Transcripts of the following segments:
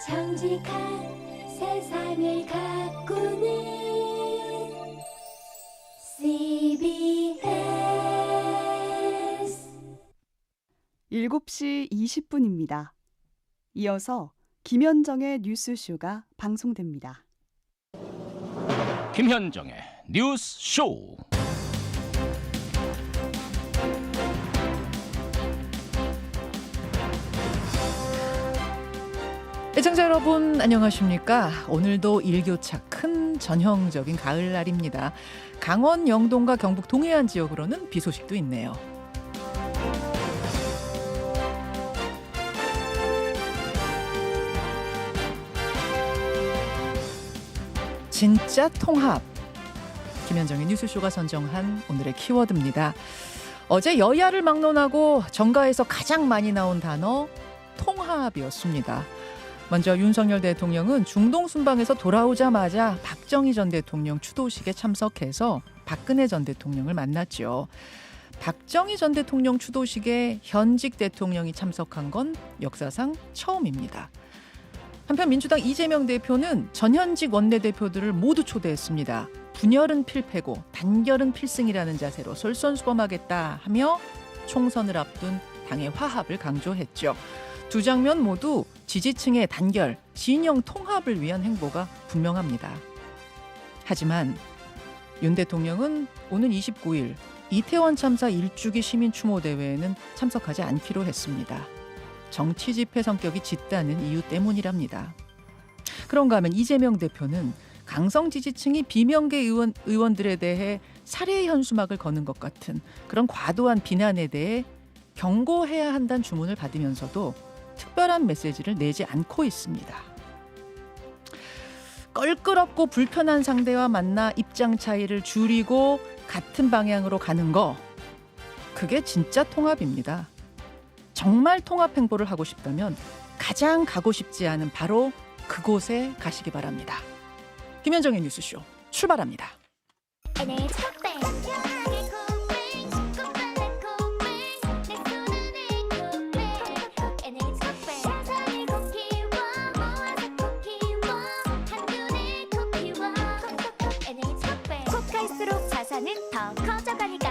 정직한 세상을 가꾸는 CBS 7시 20분입니다. 이어서 김현정의 뉴스쇼가 방송됩니다. 김현정의 뉴스쇼. 애청자 여러분 안녕하십니까? 오늘도 일교차 큰 전형적인 가을날입니다. 강원 영동과 경북 동해안 지역으로는 비 소식도 있네요. 진짜 통합. 김현정의 뉴스쇼가 선정한 오늘의 키워드입니다. 어제 여야를 막론하고 정가에서 가장 많이 나온 단어 통합이었습니다. 먼저 윤석열 대통령은 중동 순방에서 돌아오자마자 박정희 전 대통령 추도식에 참석해서 박근혜 전 대통령을 만났죠. 박정희 전 대통령 추도식에 현직 대통령이 참석한 건 역사상 처음입니다. 한편 민주당 이재명 대표는 전현직 원내대표들을 모두 초대했습니다. 분열은 필패고 단결은 필승이라는 자세로 솔선수범하겠다 하며 총선을 앞둔 당의 화합을 강조했죠. 두 장면 모두 지지층의 단결, 진영 통합을 위한 행보가 분명합니다. 하지만 윤 대통령은 오는 29일 이태원 참사 1주기 시민 추모 대회에는 참석하지 않기로 했습니다. 정치 집회 성격이 짙다는 이유 때문이랍니다. 그런가 하면 이재명 대표는 강성 지지층이 비명계 의원들에 대해 살해 현수막을 거는 것 같은 그런 과도한 비난에 대해 경고해야 한다는 주문을 받으면서도 특별한 메시지를 내지 않고 있습니다. 껄끄럽고 불편한 상대와 만나 입장 차이를 줄이고 같은 방향으로 가는 거, 그게 진짜 통합입니다. 정말 통합 행보를 하고 싶다면 가장 가고 싶지 않은 바로 그곳에 가시기 바랍니다. 김현정의 뉴스쇼 출발합니다. 더 커져가니까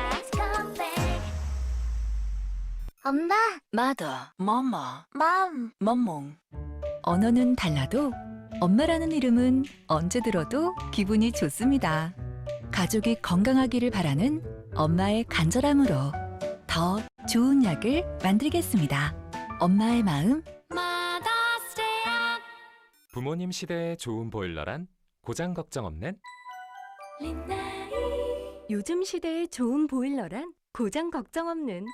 엄마, 마더, 머머, 맘. 멍멍. 언어는 달라도 엄마라는 이름은 언제 들어도 기분이 좋습니다. 가족이 건강하기를 바라는 엄마의 간절함으로 더 좋은 약을 만들겠습니다. 엄마의 마음. 부모님 시대에 좋은 보일러란 고장 걱정 없는 요즘 시대의 좋은 보일러란 고장 걱정 없는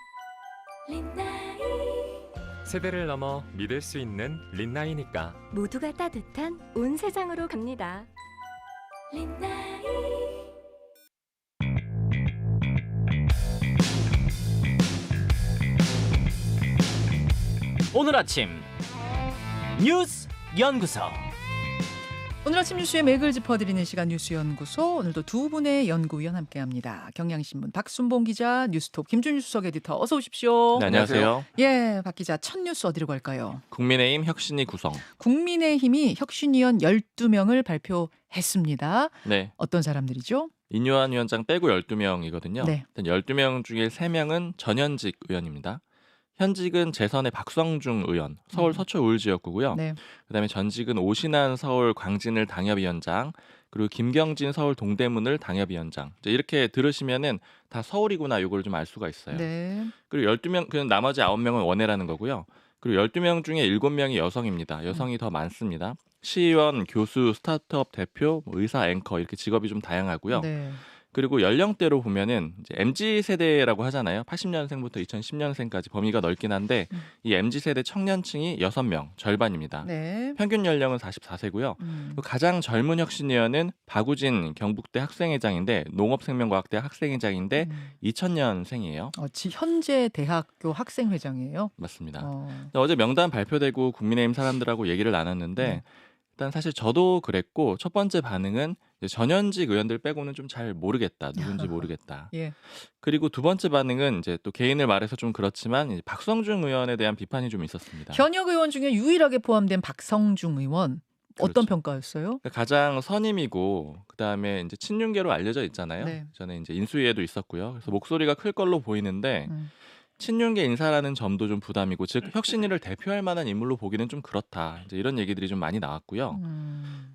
세대를 넘어 믿을 수 있는 린나이니까. 모두가 따뜻한 온 세상으로 갑니다. 오늘 아침 뉴스 연구소. 오늘 아침 뉴스의 맥을 짚어드리는 시간 뉴스연구소. 오늘도 두 분의 연구위원 함께합니다. 경향신문 박순봉 기자, 뉴스톱 김준일 수석 에디터 어서 오십시오. 네, 안녕하세요. 예, 박 기자 첫 뉴스 어디로 갈까요? 국민의힘 혁신위 구성. 국민의힘이 혁신위원 12명을 발표했습니다. 네. 어떤 사람들이죠? 인요한 위원장 빼고 12명이거든요. 네. 일단 12명 중에 3명은 전현직 의원입니다. 현직은 재선의 박성중 의원, 서울 서초 우울지역구고요. 네. 그다음에 전직은 오신환 서울 광진을 당협위원장, 그리고 김경진 서울 동대문을 당협위원장. 이제 이렇게 들으시면은 다 서울이구나 이걸 좀 알 수가 있어요. 네. 그리고 12명, 그 나머지 9명은 원외라는 거고요. 그리고 12명 중에 7명이 여성입니다. 여성이 더 많습니다. 시의원, 교수, 스타트업 대표, 의사, 앵커 이렇게 직업이 좀 다양하고요. 네. 그리고 연령대로 보면은 이제 MZ 세대라고 하잖아요. 80년생부터 2010년생까지 범위가 넓긴 한데 이 MZ 세대 청년층이 6명, 절반입니다. 네. 평균 연령은 44세고요. 가장 젊은 혁신위원은 박우진 경북대 학생회장인데 농업생명과학대 학생회장인데 2000년생이에요. 현재 대학교 학생회장이에요. 맞습니다. 어제 명단 발표되고 국민의힘 사람들하고 얘기를 나눴는데 일단 사실 저도 그랬고 첫 번째 반응은 이제 전현직 의원들 빼고는 좀 잘 모르겠다. 누군지 모르겠다. 예. 그리고 두 번째 반응은 이제 또 개인을 말해서 좀 그렇지만 이제 박성중 의원에 대한 비판이 좀 있었습니다. 현역 의원 중에 유일하게 포함된 박성중 의원 어떤 그렇죠. 평가였어요? 그러니까 가장 선임이고 그다음에 이제 친윤계로 알려져 있잖아요. 네. 전에 이제 인수위에도 있었고요. 그래서 목소리가 클 걸로 보이는데 음. 친윤계 인사라는 점도 좀 부담이고 즉 혁신위를 대표할 만한 인물로 보기는 좀 그렇다. 이제 이런 얘기들이 좀 많이 나왔고요.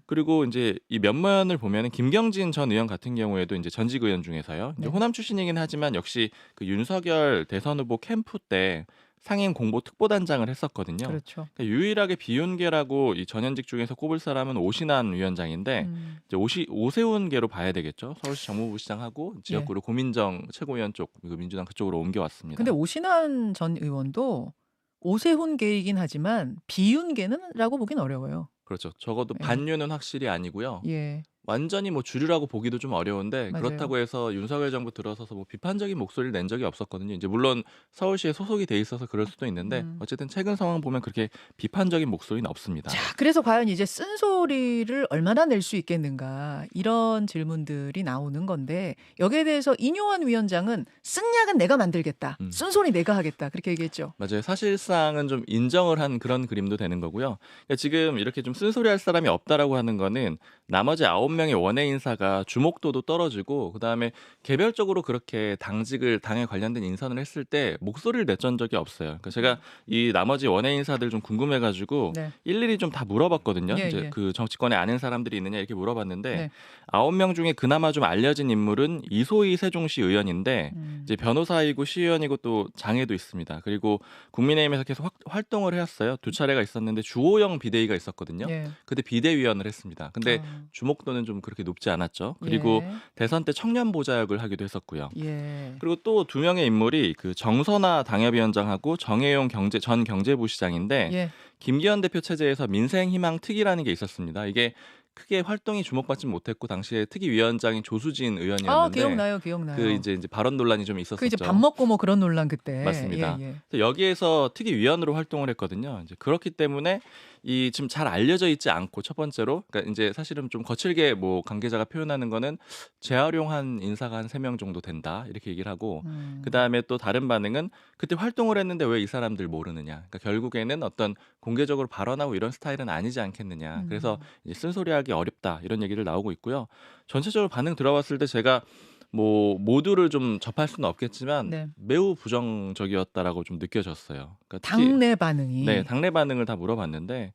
그리고 이제 이 면면을 보면은 김경진 전 의원 같은 경우에도 이제 전직 의원 중에서요. 이제 네. 호남 출신이긴 하지만 역시 그 윤석열 대선 후보 캠프 때 상임 공보 특보단장을 했었거든요. 그렇죠. 그러니까 유일하게 비윤계라고 이 전현직 중에서 꼽을 사람은 오신환 위원장인데 이제 오세훈계로 봐야 되겠죠. 서울시 정무부시장하고 지역구로 고민정 최고위원 쪽 그 민주당 그쪽으로 옮겨왔습니다. 근데 오신환 전 의원도 오세훈계이긴 하지만 비윤계는라고 보긴 어려워요. 그렇죠. 적어도 예. 반윤은 확실히 아니고요. 예. 완전히 뭐 주류라고 보기도 좀 어려운데 맞아요. 그렇다고 해서 윤석열 정부 들어서서 뭐 비판적인 목소리를 낸 적이 없었거든요. 이제 물론 서울시에 소속이 돼 있어서 그럴 수도 있는데 어쨌든 최근 상황 보면 그렇게 비판적인 목소리는 없습니다. 자, 그래서 과연 이제 쓴소리를 얼마나 낼 수 있겠는가 이런 질문들이 나오는 건데 여기에 대해서 인요한 위원장은 쓴 약은 내가 만들겠다. 쓴소리 내가 하겠다. 그렇게 얘기했죠. 맞아요. 사실상은 좀 인정을 한 그런 그림도 되는 거고요. 그러니까 지금 이렇게 좀 쓴소리할 사람이 없다라고 하는 거는 나머지 9명의 원외 인사가 주목도도 떨어지고 그다음에 개별적으로 그렇게 당직을 당에 관련된 인선을 했을 때 목소리를 냈던 적이 없어요. 그러니까 제가 이 나머지 원외 인사들 좀 궁금해가지고 네. 일일이 좀 다 물어봤거든요. 예, 이제 예. 그 정치권에 아는 사람들이 있느냐 이렇게 물어봤는데 네. 9명 중에 그나마 좀 알려진 인물은 이소희 세종시 의원인데 이제 변호사이고 시의원이고 또 장애도 있습니다. 그리고 국민의힘에서 계속 활동을 해왔어요. 두 차례가 있었는데 주호영 비대위가 있었거든요. 예. 그때 비대위원을 했습니다. 근데 주목도는 좀 그렇게 높지 않았죠. 그리고 대선 때 청년 보좌역을 하기도 했었고요. 예. 그리고 또 두 명의 인물이 그 정선화 당협위원장하고 정혜용 전 경제부시장인데 예. 김기현 대표 체제에서 민생희망 특위라는 게 있었습니다. 이게 크게 활동이 주목받지 못했고 당시에 특위위원장인 조수진 의원이었는데 아, 기억나요. 그 이제 발언 논란이 좀 있었었죠. 그 이제 밥 먹고 뭐 그런 논란 그때. 맞습니다. 예, 예. 그래서 여기에서 특위위원으로 활동을 했거든요. 이제 그렇기 때문에 이 지금 잘 알려져 있지 않고 첫 번째로 그러니까 이제 사실은 좀 거칠게 뭐 관계자가 표현하는 거는 재활용한 인사가 한 3명 정도 된다 이렇게 얘기를 하고 그다음에 또 다른 반응은 그때 활동을 했는데 왜 이 사람들 모르느냐. 그러니까 결국에는 어떤 공개적으로 발언하고 이런 스타일은 아니지 않겠느냐. 그래서 이제 쓴소리하기 어렵다 이런 얘기를 나오고 있고요. 전체적으로 반응 들어봤을 때 제가 뭐 모두를 좀 접할 수는 없겠지만 네. 매우 부정적이었다라고 좀 느껴졌어요. 그러니까 당내 반응이. 네, 당내 반응을 다 물어봤는데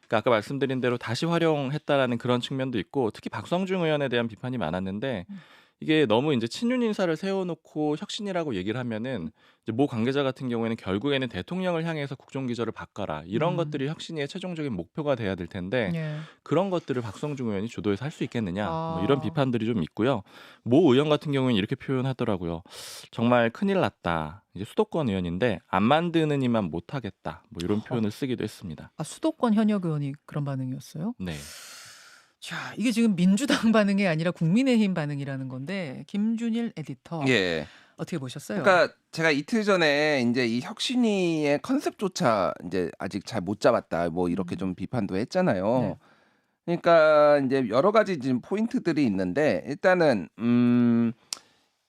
그러니까 아까 말씀드린 대로 다시 활용했다라는 그런 측면도 있고 특히 박성중 의원에 대한 비판이 많았는데 이게 너무 이제 친윤 인사를 세워놓고 혁신이라고 얘기를 하면은 이제 모 관계자 같은 경우에는 결국에는 대통령을 향해서 국정기조를 바꿔라 이런 것들이 혁신의 최종적인 목표가 돼야 될 텐데 예. 그런 것들을 박성중 의원이 주도해서 할 수 있겠느냐 뭐 아. 이런 비판들이 좀 있고요. 모 의원 같은 경우에는 이렇게 표현하더라고요. 정말 큰일 났다. 이제 수도권 의원인데 안 만드는 이만 못하겠다. 뭐 이런 표현을 쓰기도 했습니다. 아, 수도권 현역 의원이 그런 반응이었어요? 네. 자, 이게 지금 민주당 반응이 아니라 국민의힘 반응이라는 건데 김준일 에디터 예. 어떻게 보셨어요? 그러니까 제가 이틀 전에 이제 이 혁신위의 컨셉조차 이제 아직 잘 못 잡았다. 뭐 이렇게 좀 비판도 했잖아요. 네. 그러니까 이제 여러 가지 지금 포인트들이 있는데 일단은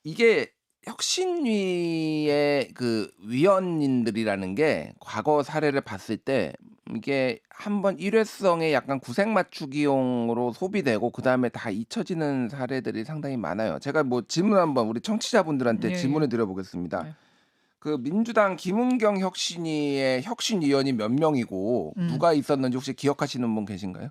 이게 혁신위의 그 위원님들이라는 게 과거 사례를 봤을 때 이게 한번 일회성의 약간 구색 맞추기용으로 소비되고 그 다음에 다 잊혀지는 사례들이 상당히 많아요. 제가 뭐 질문 한번 우리 청취자분들한테 예, 질문을 드려보겠습니다. 네. 그 민주당 김은경 혁신위의 혁신위원이 몇 명이고 누가 있었는지 혹시 기억하시는 분 계신가요?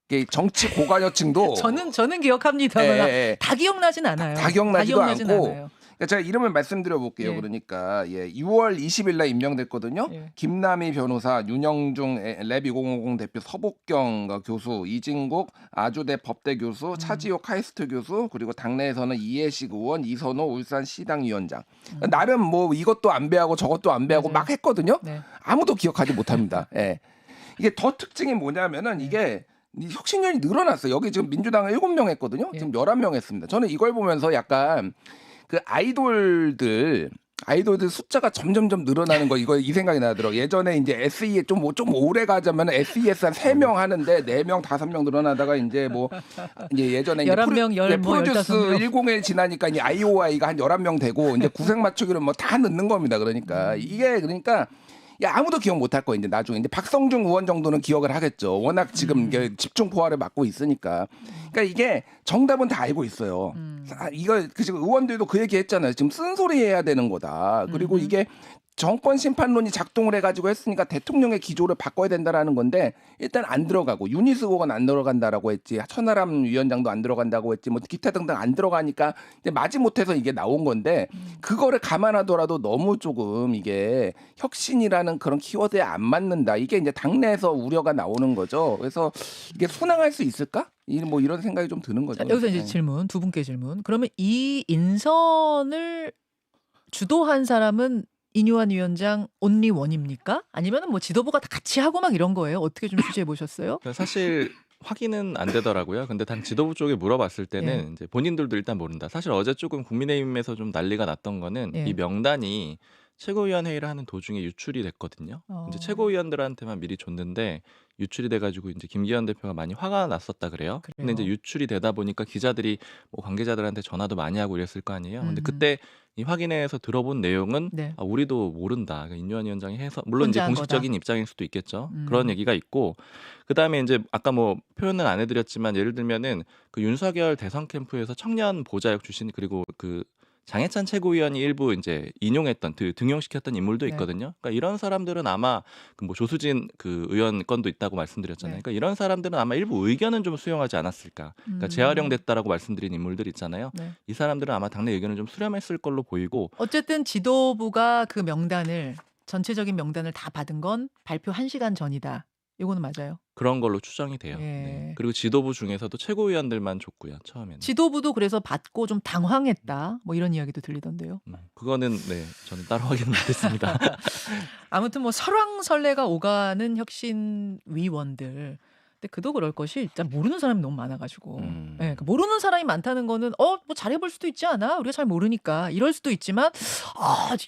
이게 정치 고관여층도 저는 기억합니다만 예, 예. 다 기억나진 않아요. 다 기억나지도 기억나진 않고 않아요. 그러니까 제가 이름을 말씀드려 볼게요. 예. 그러니까 6월 20일 날 임명됐거든요. 예. 김남희 변호사, 윤영중 랩2050 대표, 서복경 교수, 이진국 아주대 법대 교수, 차지호 카이스트 교수, 그리고 당내에서는 이해식 의원, 이선호 울산시당 위원장. 나름 뭐 이것도 안배하고 저것도 안배하고 맞아요. 막 했거든요. 네. 아무도 기억하지 못합니다. 예. 이게 더 특징이 뭐냐면은 이게 이 혁신위원이 늘어났어요. 여기 지금 민주당은 7명 했거든요. 예. 지금 11명 했습니다. 저는 이걸 보면서 약간 그 아이돌들 아이돌들 숫자가 점점점 늘어나는 거 이 생각이 나더라고. 예전에 이제 SE 좀 오래 가자면 SES 한 3명 하는데 4명, 5명 늘어나다가 이제 뭐 이제 예전에 이제 11명, 프로듀스 15명. 101 지나니까 이제 IOI가 한 11명 되고 이제 구색 맞추기를 뭐 다 넣는 겁니다. 그러니까 이게 그러니까 야, 아무도 기억 못할 거야. 이제 나중에 이제 박성중 의원 정도는 기억을 하겠죠. 워낙 지금 이게 집중 포화를 맡고 있으니까. 그러니까 이게 정답은 다 알고 있어요. 이거 지금 의원들도 그 얘기 했잖아요. 지금 쓴소리 해야 되는 거다. 그리고 이게 정권 심판론이 작동을 해가지고 했으니까 대통령의 기조를 바꿔야 된다라는 건데 일단 안 들어가고 유니스 의원 안 들어간다라고 했지, 천하람 위원장도 안 들어간다고 했지, 뭐 기타 등등 안 들어가니까 이제 마지못해서 이게 나온 건데 그거를 감안하더라도 너무 조금 이게 혁신이라는 그런 키워드에 안 맞는다. 이게 이제 당내에서 우려가 나오는 거죠. 그래서 이게 순항할 수 있을까? 뭐 이런 생각이 좀 드는 거죠. 자, 여기서 이제 네. 질문, 두 분께 질문. 그러면 이 인선을 주도한 사람은 이뉴한 위원장 온리 원입니까? 아니면은 뭐 지도부가 다 같이 하고 막 이런 거예요? 어떻게 좀 취재해 보셨어요? 사실 확인은 안 되더라고요. 근데 당 지도부 쪽에 물어봤을 때는 이제 본인들도 일단 모른다. 사실 어제 조금 국민의힘에서 좀 난리가 났던 거는 예. 이 명단이 최고위원회의를 하는 도중에 유출이 됐거든요. 이제 최고위원들한테만 미리 줬는데 유출이 돼가지고 이제 김기현 대표가 많이 화가 났었다 그래요. 근데 이제 유출이 되다 보니까 기자들이 뭐 관계자들한테 전화도 많이 하고 이랬을 거 아니에요. 근데 그때 이 확인회에서 들어본 내용은 네. 우리도 모른다. 그러니까 인유한 위원장이 해서 물론 이제 혼자 한 공식적인 거다. 입장일 수도 있겠죠. 그런 얘기가 있고 그다음에 이제 아까 뭐 표현은 안 해드렸지만 예를 들면은 그 윤석열 대선 캠프에서 청년 보좌역 출신 그리고 그 장해찬 최고위원이 일부 이제 인용했던 등용시켰던 인물도 네. 있거든요. 그러니까 이런 사람들은 아마 그 뭐 조수진 그 의원 건도 있다고 말씀드렸잖아요. 네. 그러니까 이런 사람들은 아마 일부 의견은 좀 수용하지 않았을까. 그러니까 재활용됐다라고 말씀드린 인물들 있잖아요. 네. 이 사람들은 아마 당내 의견을 좀 수렴했을 걸로 보이고 어쨌든 지도부가 그 명단을 전체적인 명단을 다 받은 건 발표 1시간 전이다. 이거는 맞아요. 그런 걸로 추정이 돼요. 예. 네. 그리고 지도부 중에서도 최고위원들만 줬고요. 처음에는. 지도부도 그래서 받고 좀 당황했다. 뭐 이런 이야기도 들리던데요. 그거는 네 저는 따로 확인 못했습니다. 아무튼 뭐 설왕설래가 오가는 혁신 위원들. 근데 그도 그럴 것이 일단 모르는 사람이 너무 많아가지고 예, 그러니까 모르는 사람이 많다는 거는 뭐 잘해볼 수도 있지 않아? 우리가 잘 모르니까 이럴 수도 있지만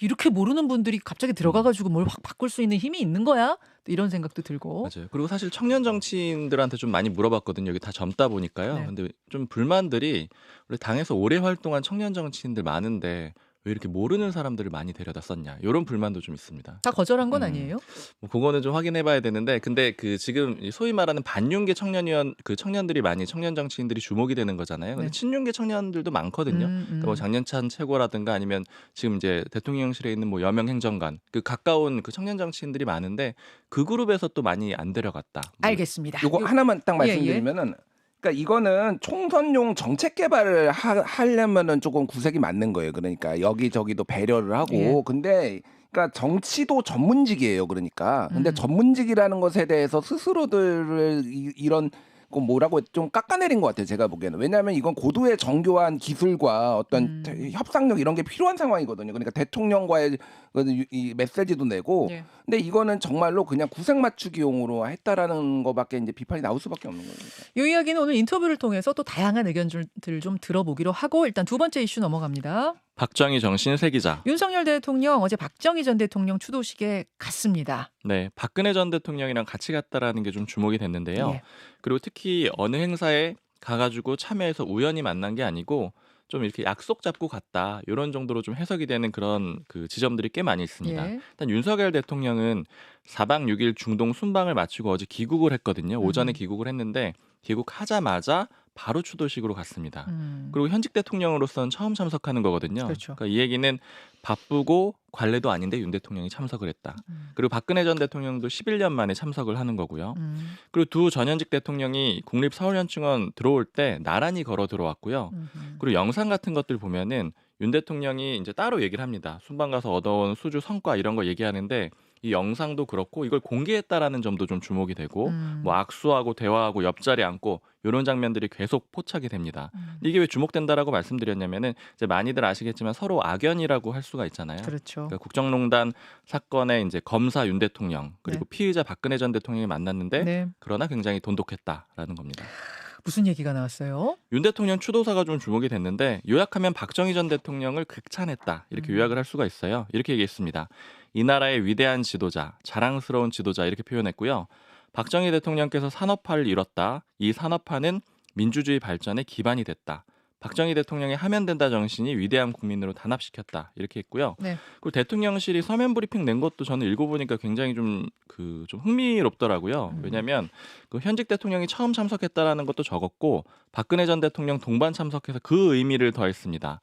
이렇게 모르는 분들이 갑자기 들어가가지고 뭘 확 바꿀 수 있는 힘이 있는 거야? 또 이런 생각도 들고 맞아요. 그리고 사실 청년 정치인들한테 좀 많이 물어봤거든요. 여기 다 젊다 보니까요. 네. 근데 좀 불만들이 원래 당에서 오래 활동한 청년 정치인들 많은데 왜 이렇게 모르는 사람들을 많이 데려다 썼냐 이런 불만도 좀 있습니다. 다 거절한 건 아니에요? 뭐 그거는 좀 확인해봐야 되는데 근데 그 지금 이 소위 말하는 반윤계 청년위원 그 청년들이 많이 청년 정치인들이 주목이 되는 거잖아요. 근데 네. 친윤계 청년들도 많거든요. 그러니까 뭐 장년찬 최고라든가 아니면 지금 이제 대통령실에 있는 뭐 여명 행정관 그 가까운 그 청년 정치인들이 많은데 그 그룹에서 또 많이 안 데려갔다. 뭐 알겠습니다. 요거 하나만 딱 예, 예. 말씀드리면은 그러니까 이거는 총선용 정책 개발을 하려면은 조금 구색이 맞는 거예요. 그러니까 여기저기도 배려를 하고 예. 근데 그러니까 정치도 전문직이에요. 그러니까 근데 전문직이라는 것에 대해서 스스로들을 이런 그 뭐라고 좀 깎아내린 것 같아요. 제가 보기에는. 왜냐하면 이건 고도의 정교한 기술과 어떤 협상력 이런 게 필요한 상황이거든요. 그러니까 대통령과의 이 메시지도 내고. 예. 근데 이거는 정말로 그냥 구색 맞추기용으로 했다라는 거밖에 이제 비판이 나올 수밖에 없는 거예요. 이 이야기는 오늘 인터뷰를 통해서 또 다양한 의견들을 좀 들어보기로 하고 일단 두 번째 이슈 넘어갑니다. 박정희 전 신세 기자. 윤석열 대통령 어제 박정희 전 대통령 추도식에 갔습니다. 네, 박근혜 전 대통령이랑 같이 갔다라는 게 좀 주목이 됐는데요. 예. 그리고 특히 어느 행사에 가가지고 참여해서 우연히 만난 게 아니고 좀 이렇게 약속 잡고 갔다 이런 정도로 좀 해석이 되는 그런 그 지점들이 꽤 많이 있습니다. 예. 일단 윤석열 대통령은 4박 6일 중동 순방을 마치고 어제 귀국을 했거든요. 오전에 귀국을 했는데 귀국하자마자 바로 추도식으로 갔습니다. 그리고 현직 대통령으로서는 처음 참석하는 거거든요. 그렇죠. 그러니까 이 얘기는 바쁘고 관례도 아닌데 윤 대통령이 참석을 했다. 그리고 박근혜 전 대통령도 11년 만에 참석을 하는 거고요. 그리고 두 전현직 대통령이 국립서울현충원 들어올 때 나란히 걸어 들어왔고요. 그리고 영상 같은 것들 보면은 윤 대통령이 이제 따로 얘기를 합니다. 순방 가서 얻어온 수주 성과 이런 거 얘기하는데 이 영상도 그렇고 이걸 공개했다라는 점도 좀 주목이 되고 뭐 악수하고 대화하고 옆자리에 앉고 이런 장면들이 계속 포착이 됩니다. 근데 이게 왜 주목된다라고 말씀드렸냐면은 이제 많이들 아시겠지만 서로 악연이라고 할 수가 있잖아요. 그렇죠. 그러니까 국정농단 사건의 이제 검사 윤 대통령 그리고 피의자 박근혜 전 대통령이 만났는데 네. 그러나 굉장히 돈독했다라는 겁니다. 무슨 얘기가 나왔어요? 윤 대통령 추도사가 좀 주목이 됐는데 요약하면 박정희 전 대통령을 극찬했다 이렇게 요약을 할 수가 있어요. 이렇게 얘기했습니다. 이 나라의 위대한 지도자, 자랑스러운 지도자 이렇게 표현했고요. 박정희 대통령께서 산업화를 이뤘다. 이 산업화는 민주주의 발전의 기반이 됐다. 박정희 대통령의 하면 된다 정신이 위대한 국민으로 단합시켰다 이렇게 했고요. 네. 그리고 대통령실이 서면 브리핑 낸 것도 저는 읽어보니까 굉장히 좀 흥미롭더라고요. 왜냐하면 그 현직 대통령이 처음 참석했다라는 것도 적었고 박근혜 전 대통령 동반 참석해서 그 의미를 더했습니다.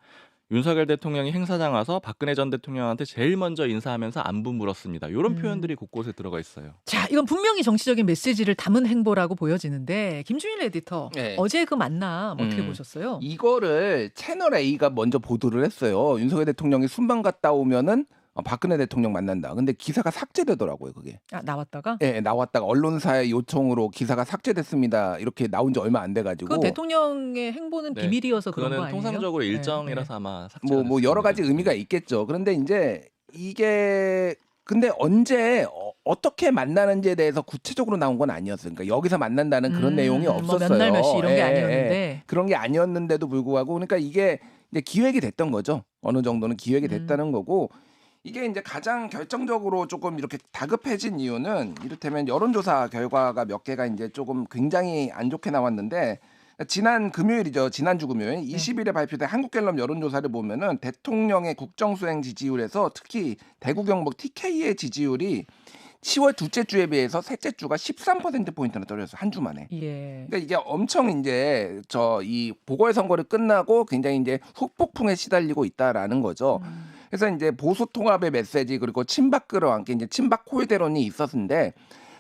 윤석열 대통령이 행사장 와서 박근혜 전 대통령한테 제일 먼저 인사하면서 안부 물었습니다. 이런 표현들이 곳곳에 들어가 있어요. 자, 이건 분명히 정치적인 메시지를 담은 행보라고 보여지는데 김준일 에디터 네. 어제 그 만남 어떻게 보셨어요? 이거를 채널 A가 먼저 보도를 했어요. 윤석열 대통령이 순방 갔다 오면은 박근혜 대통령 만난다. 근데 기사가 삭제되더라고요, 그게. 아, 나왔다가? 예, 나왔다가 언론사의 요청으로 기사가 삭제됐습니다. 이렇게 나온 지 얼마 안 돼가지고. 그 대통령의 행보는 네. 비밀이어서 그런 거 그거는 아니에요? 통상적으로 네, 일정이라서 네. 아마 삭제가 뭐 여러 가지 됐습니다. 의미가 있겠죠. 그런데 이제 이게 근데 언제 어떻게 만나는지에 대해서 구체적으로 나온 건 아니었어요. 그러니까 여기서 만난다는 그런 내용이 없었어요. 뭐 몇 날 몇 시 이런 게 예, 아니었는데. 그런 게 아니었는데도 불구하고 그러니까 이게 이제 기획이 됐던 거죠. 어느 정도는 기획이 됐다는 거고 이게 이제 가장 결정적으로 조금 이렇게 다급해진 이유는 이를테면 여론조사 결과가 몇 개가 이제 조금 굉장히 안 좋게 나왔는데 지난 금요일이죠. 지난주 금요일 20일에 발표된 한국갤럽 여론조사를 보면은 대통령의 국정수행 지지율에서 특히 대구 경북 TK의 지지율이 10월 둘째 주에 비해서 셋째 주가 13%포인트나 떨어졌어요. 한 주 만에. 예. 그러니까 이게 엄청 이제 이 보궐선거를 끝나고 굉장히 이제 후폭풍에 시달리고 있다라는 거죠. 그래서 이제 보수 통합의 메시지 그리고 친박 끌어안기 이제 친박 홀대론이 있었는데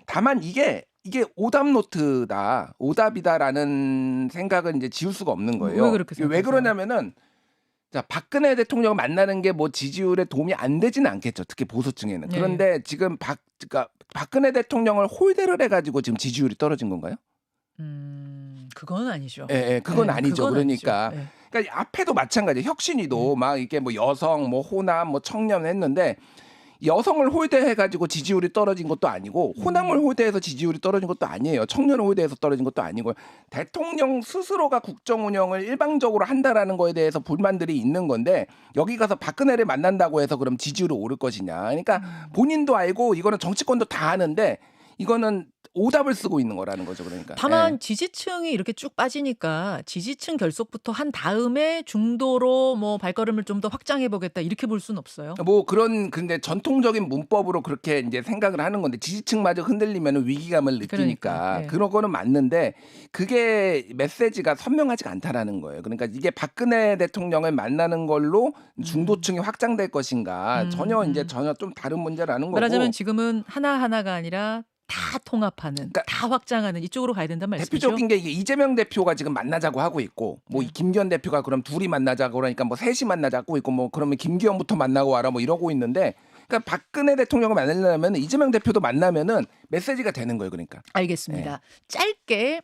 다만 이게 오답 노트다, 오답이다라는 생각은 이제 지울 수가 없는 거예요. 왜 그렇게 생각하세요? 왜 그러냐면은 자 박근혜 대통령을 만나는 게 뭐 지지율에 도움이 안 되지는 않겠죠. 특히 보수층에는. 네. 그런데 지금 그러니까 박근혜 대통령을 홀대를 해가지고 지금 지지율이 떨어진 건가요? 그건 아니죠. 예, 그건 네, 아니죠. 그건 그러니까. 아니죠. 예. 그러니까 앞에도 마찬가지예요. 혁신위도 막 이게 뭐 여성, 뭐 호남, 뭐 청년 했는데 여성을 홀대해가지고 지지율이 떨어진 것도 아니고 호남을 홀대해서 지지율이 떨어진 것도 아니에요. 청년을 홀대해서 떨어진 것도 아니고 대통령 스스로가 국정 운영을 일방적으로 한다라는 거에 대해서 불만들이 있는 건데 여기 가서 박근혜를 만난다고 해서 그럼 지지율이 오를 것이냐. 그러니까 본인도 알고 이거는 정치권도 다 아는데 이거는 오답을 쓰고 있는 거라는 거죠. 그러니까. 다만 예. 지지층이 이렇게 쭉 빠지니까 지지층 결속부터 한 다음에 중도로 뭐 발걸음을 좀 더 확장해 보겠다 이렇게 볼 수는 없어요. 뭐 그런 근데 전통적인 문법으로 그렇게 이제 생각을 하는 건데 지지층마저 흔들리면 위기감을 느끼니까 그러니까, 예. 그런 거는 맞는데 그게 메시지가 선명하지가 않다라는 거예요. 그러니까 이게 박근혜 대통령을 만나는 걸로 중도층이 확장될 것인가 전혀 좀 다른 문제라는 거고. 말하자면 지금은 하나하나가 아니라 다 통합하는, 다 확장하는 이쪽으로 가야 된단 말씀이죠. 대표적인 게 이게 이재명 대표가 지금 만나자고 하고 있고 뭐 이 김기현 대표가 그럼 둘이 만나자고 그러니까 뭐 셋이 만나자고 있고 뭐 그러면 김기현부터 만나고 와라 뭐 이러고 있는데 그러니까 박근혜 대통령을 만나려면 이재명 대표도 만나면은 메시지가 되는 거예요. 그러니까. 알겠습니다. 짧게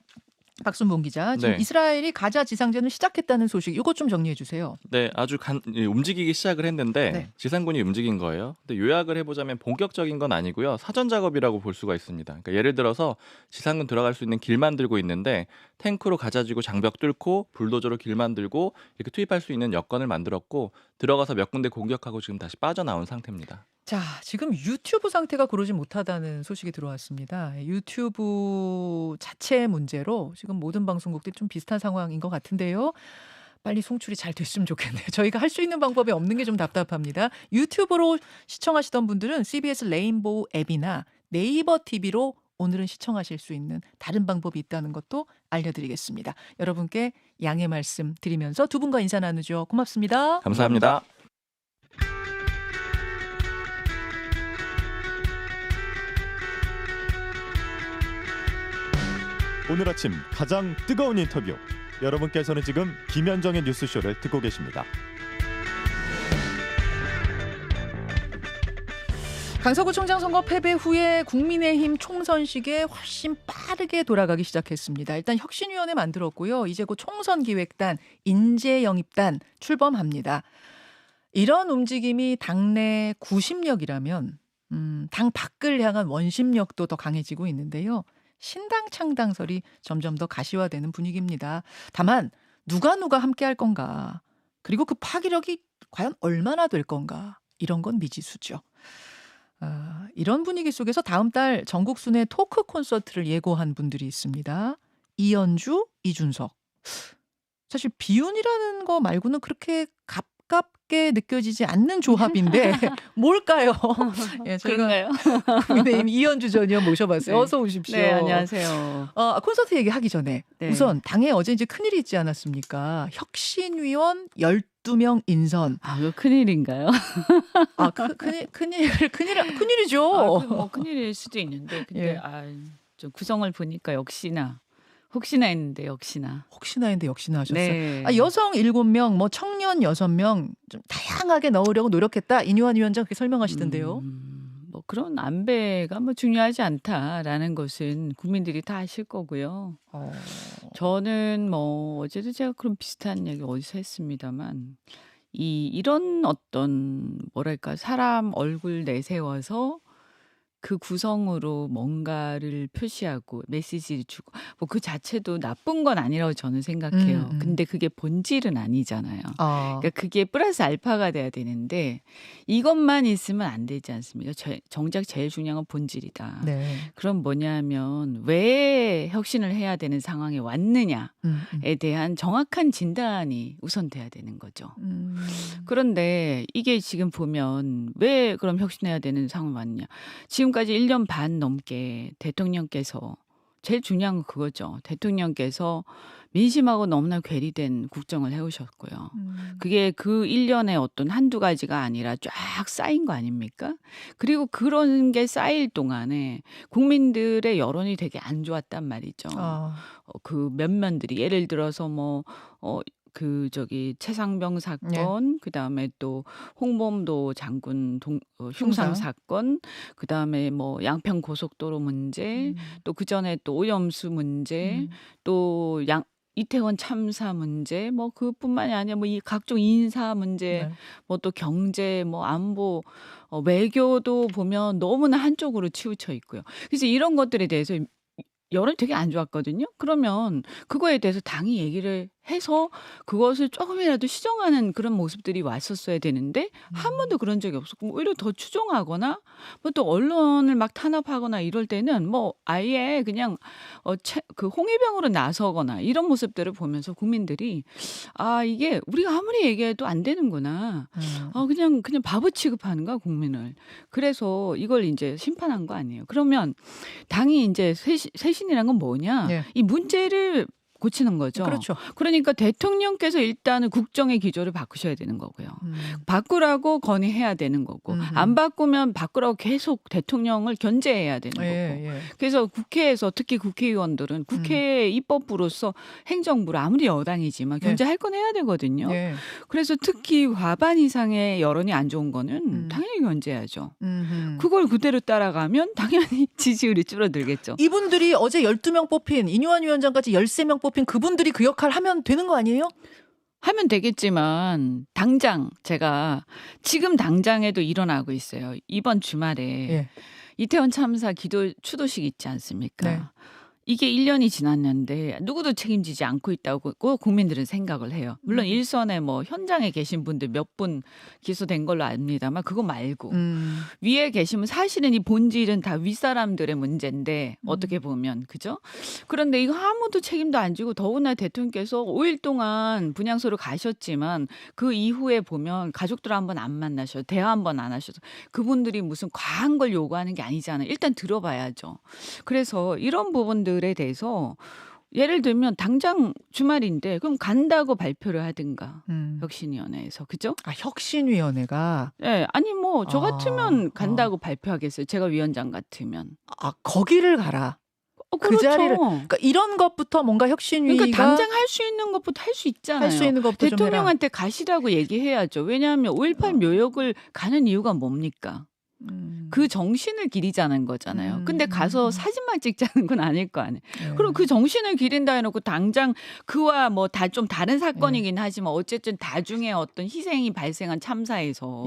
박순봉 기자, 지금 네. 이스라엘이 가자 지상전을 시작했다는 소식, 이것 좀 정리해 주세요. 네, 아주 움직이기 시작을 했는데 네. 지상군이 움직인 거예요. 근데 요약을 해보자면 본격적인 건 아니고요. 사전 작업이라고 볼 수가 있습니다. 그러니까 예를 들어서 지상군 들어갈 수 있는 길 만들고 있는데 탱크로 가자지고 장벽 뚫고 불도저로 길 만들고 이렇게 투입할 수 있는 여건을 만들었고 들어가서 몇 군데 공격하고 지금 다시 빠져나온 상태입니다. 자, 지금 유튜브 상태가 그러지 못하다는 소식이 들어왔습니다. 유튜브 자체 문제로 지금 모든 방송국들이 좀 비슷한 상황인 것 같은데요. 빨리 송출이 잘 됐으면 좋겠네요. 저희가 할 수 있는 방법이 없는 게 좀 답답합니다. 유튜브로 시청하시던 분들은 CBS 레인보우 앱이나 네이버 TV로 오늘은 시청하실 수 있는 다른 방법이 있다는 것도 알려드리겠습니다. 여러분께 양해 말씀 드리면서 두 분과 인사 나누죠. 고맙습니다. 감사합니다. 오늘 아침 가장 뜨거운 인터뷰. 여러분께서는 지금 김현정의 뉴스쇼를 듣고 계십니다. 강서구청장 선거 패배 후에 국민의힘 총선식에 훨씬 빠르게 돌아가기 시작했습니다. 일단 혁신위원회 만들었고요. 이제 곧 총선기획단, 인재영입단 출범합니다. 이런 움직임이 당내 구심력이라면 당 밖을 향한 원심력도 더 강해지고 있는데요. 신당 창당설이 점점 더 가시화되는 분위기입니다. 다만 누가 함께 할 건가, 그리고 그 파기력이 과연 얼마나 될 건가, 이런 건 미지수죠. 이런 분위기 속에서 다음 달 전국 순회 토크 콘서트를 예고한 분들이 있습니다. 이연주, 이준석. 사실 비운이라는 거 말고는 그렇게 가깝게 느껴지지 않는 조합인데 뭘까요? 예, 그런가요? 국민의힘 이연주 전 의원 모셔봤어요. 어서 오십시오. 네, 안녕하세요. 콘서트 얘기하기 전에 네. 우선 당에 어제 이제 큰일이 있지 않았습니까? 혁신위원 12명 인선. 이거 큰일인가요? 큰일이죠. 뭐 큰일일 수도 있는데 근데 예. 좀 구성을 보니까 혹시나 했는데 역시나 하셨어요. 네. 여성 7명, 뭐 청년 6명 좀 다양하게 넣으려고 노력했다. 이뇨한 위원장 그렇게 설명하시던데요. 뭐 그런 안배가 뭐 중요하지 않다라는 것은 국민들이 다 아실 거고요. 저는 뭐 어제도 제가 그런 비슷한 얘기 어디서 했습니다만 이런 어떤 뭐랄까 사람 얼굴 내세워서 그 구성으로 뭔가를 표시하고 메시지를 주고 뭐 그 자체도 나쁜 건 아니라고 저는 생각해요. 근데 그게 본질은 아니잖아요. 그러니까 그게 플러스 알파가 돼야 되는데 이것만 있으면 안 되지 않습니까? 정작 제일 중요한 건 본질이다. 네. 그럼 뭐냐면 왜 혁신을 해야 되는 상황에 왔느냐에 대한 정확한 진단이 우선 돼야 되는 거죠. 그런데 이게 지금 보면 왜 그럼 혁신해야 되는 상황이 왔냐. 지금까지 1년 반 넘게 대통령께서 제일 중요한 건 그거죠. 대통령께서 민심하고 너무나 괴리된 국정을 해오셨고요. 그게 그 1년에 어떤 한두 가지가 아니라 쫙 쌓인 거 아닙니까? 그리고 그런 게 쌓일 동안에 국민들의 여론이 되게 안 좋았단 말이죠. 그 면면들이 예를 들어서 최상병 사건, 그다음에 또 홍범도 장군 흉상 사건, 그다음에 뭐 양평 고속도로 문제, 또 그전에 또 오염수 문제, 또 이태원 참사 문제, 뭐 그뿐만이 아니라 뭐 이 각종 인사 문제, 뭐 또 경제, 뭐 안보, 외교도 보면 너무나 한쪽으로 치우쳐 있고요. 그래서 이런 것들에 대해서 여론이 되게 안 좋았거든요. 그러면 그거에 대해서 당이 얘기를 해서 그것을 조금이라도 시정하는 그런 모습들이 왔었어야 되는데 한 번도 그런 적이 없었고 오히려 더 추종하거나 뭐 또 언론을 막 탄압하거나 이럴 때는 뭐 아예 그냥 그 홍위병으로 나서거나 이런 모습들을 보면서 국민들이 이게 우리가 아무리 얘기해도 안 되는구나. 그냥 바보 취급하는가 국민을. 그래서 이걸 이제 심판한 거 아니에요. 그러면 당이 이제 쇄신이란 건 뭐냐? 이 문제를 고치는 거죠. 그렇죠. 그러니까 대통령께서 일단은 국정의 기조를 바꾸셔야 되는 거고요. 바꾸라고 건의해야 되는 거고 안 바꾸면 바꾸라고 계속 대통령을 견제해야 되는 거고. 그래서 국회에서 특히 국회의원들은 국회 입법부로서 행정부로 아무리 여당이지만 견제할 건 해야 되거든요. 그래서 특히 과반 이상의 여론이 안 좋은 거는 당연히 견제해야죠. 그걸 그대로 따라가면 당연히 지지율이 줄어들겠죠. 이분들이 어제 12명 뽑힌 이뇨한 위원장까지 13명 뽑힌 그분들이 그 역할 하면 되는 거 아니에요? 하면 되겠지만 당장 제가 지금 당장에도 일어나고 있어요. 이번 주말에 이태원 참사 기도 추도식 있지 않습니까? 이게 1년이 지났는데 누구도 책임지지 않고 있다고 국민들은 생각을 해요. 물론 일선에 뭐 현장에 계신 분들 몇 분 기소된 걸로 압니다만 그거 말고 위에 계시면 사실은 이 본질은 다 윗사람들의 문제인데 어떻게 보면 그죠? 그런데 이거 아무도 책임도 안 지고 더구나 대통령께서 5일 동안 분향소로 가셨지만 그 이후에 보면 가족들 한번 안 만나셔서 대화 한번 안 하셔서 그분들이 무슨 과한 걸 요구하는 게 아니잖아요. 일단 들어봐야죠. 그래서 이런 부분들에 대해서 예를 들면 당장 주말인데 그럼 간다고 발표를 하든가 혁신위원회에서 그죠? 혁신위원회가 아니 뭐 저 같으면 간다고 발표하겠어요. 제가 위원장 같으면 거기를 가라. 그 그렇죠. 자리를 그러니까 이런 것부터 뭔가 혁신위가 그러니까 당장 할 수 있는 것부터 할 수 있잖아요. 할 수 있는 것부터 대통령한테 가시라고 얘기해야죠. 왜냐하면 5.18 묘역을 가는 이유가 뭡니까? 그 정신을 기리자는 거잖아요. 근데 가서 사진만 찍자는 건 아닐 거 아니에요. 그럼 그 정신을 기린다 해놓고 당장 그와 뭐 좀 다른 사건이긴 하지만 어쨌든 다중에 어떤 희생이 발생한 참사에서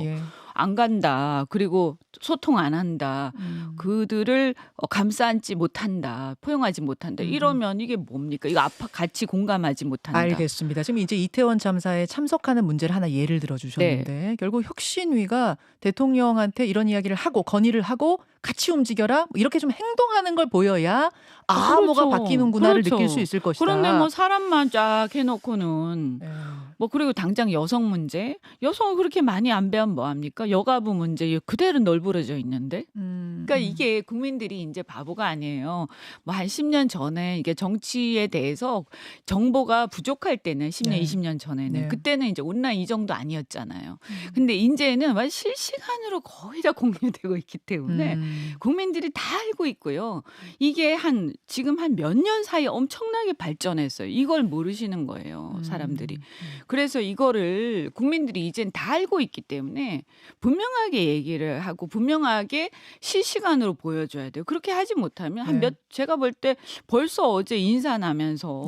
안 간다. 그리고 소통 안 한다. 그들을 감싸 안지 못한다. 포용하지 못한다. 이러면 이게 뭡니까? 이거 같이 공감하지 못한다. 알겠습니다. 지금 이제 이태원 참사에 참석하는 문제를 하나 예를 들어주셨는데 결국 혁신위가 대통령한테 이런 이야기를 하고 건의를 하고 같이 움직여라 이렇게 좀 행동하는 걸 보여야 뭐가 바뀌는구나를 느낄 수 있을 것이다. 그런데 뭐 사람만 쫙 해놓고는 뭐 그리고 당장 여성 문제, 여성을 그렇게 많이 안배하면 뭐 합니까? 여가부 문제 그대로 널브러져 있는데. 그러니까 이게 국민들이 이제 바보가 아니에요. 뭐 한 10년 전에 이게 정치에 대해서 정보가 부족할 때는 10년, 20년 전에는 그때는 이제 온라인 이 정도 아니었잖아요. 근데 이제는 실시간으로 거의 다 공유되고 있기 때문에 국민들이 다 알고 있고요. 이게 지금 한 몇 년 사이에 엄청나게 발전했어요. 이걸 모르시는 거예요, 사람들이. 그래서 이거를 국민들이 이젠 다 알고 있기 때문에 분명하게 얘기를 하고 분명하게 실시간으로 보여줘야 돼요. 그렇게 하지 못하면 제가 볼 때 벌써 어제 인사 나면서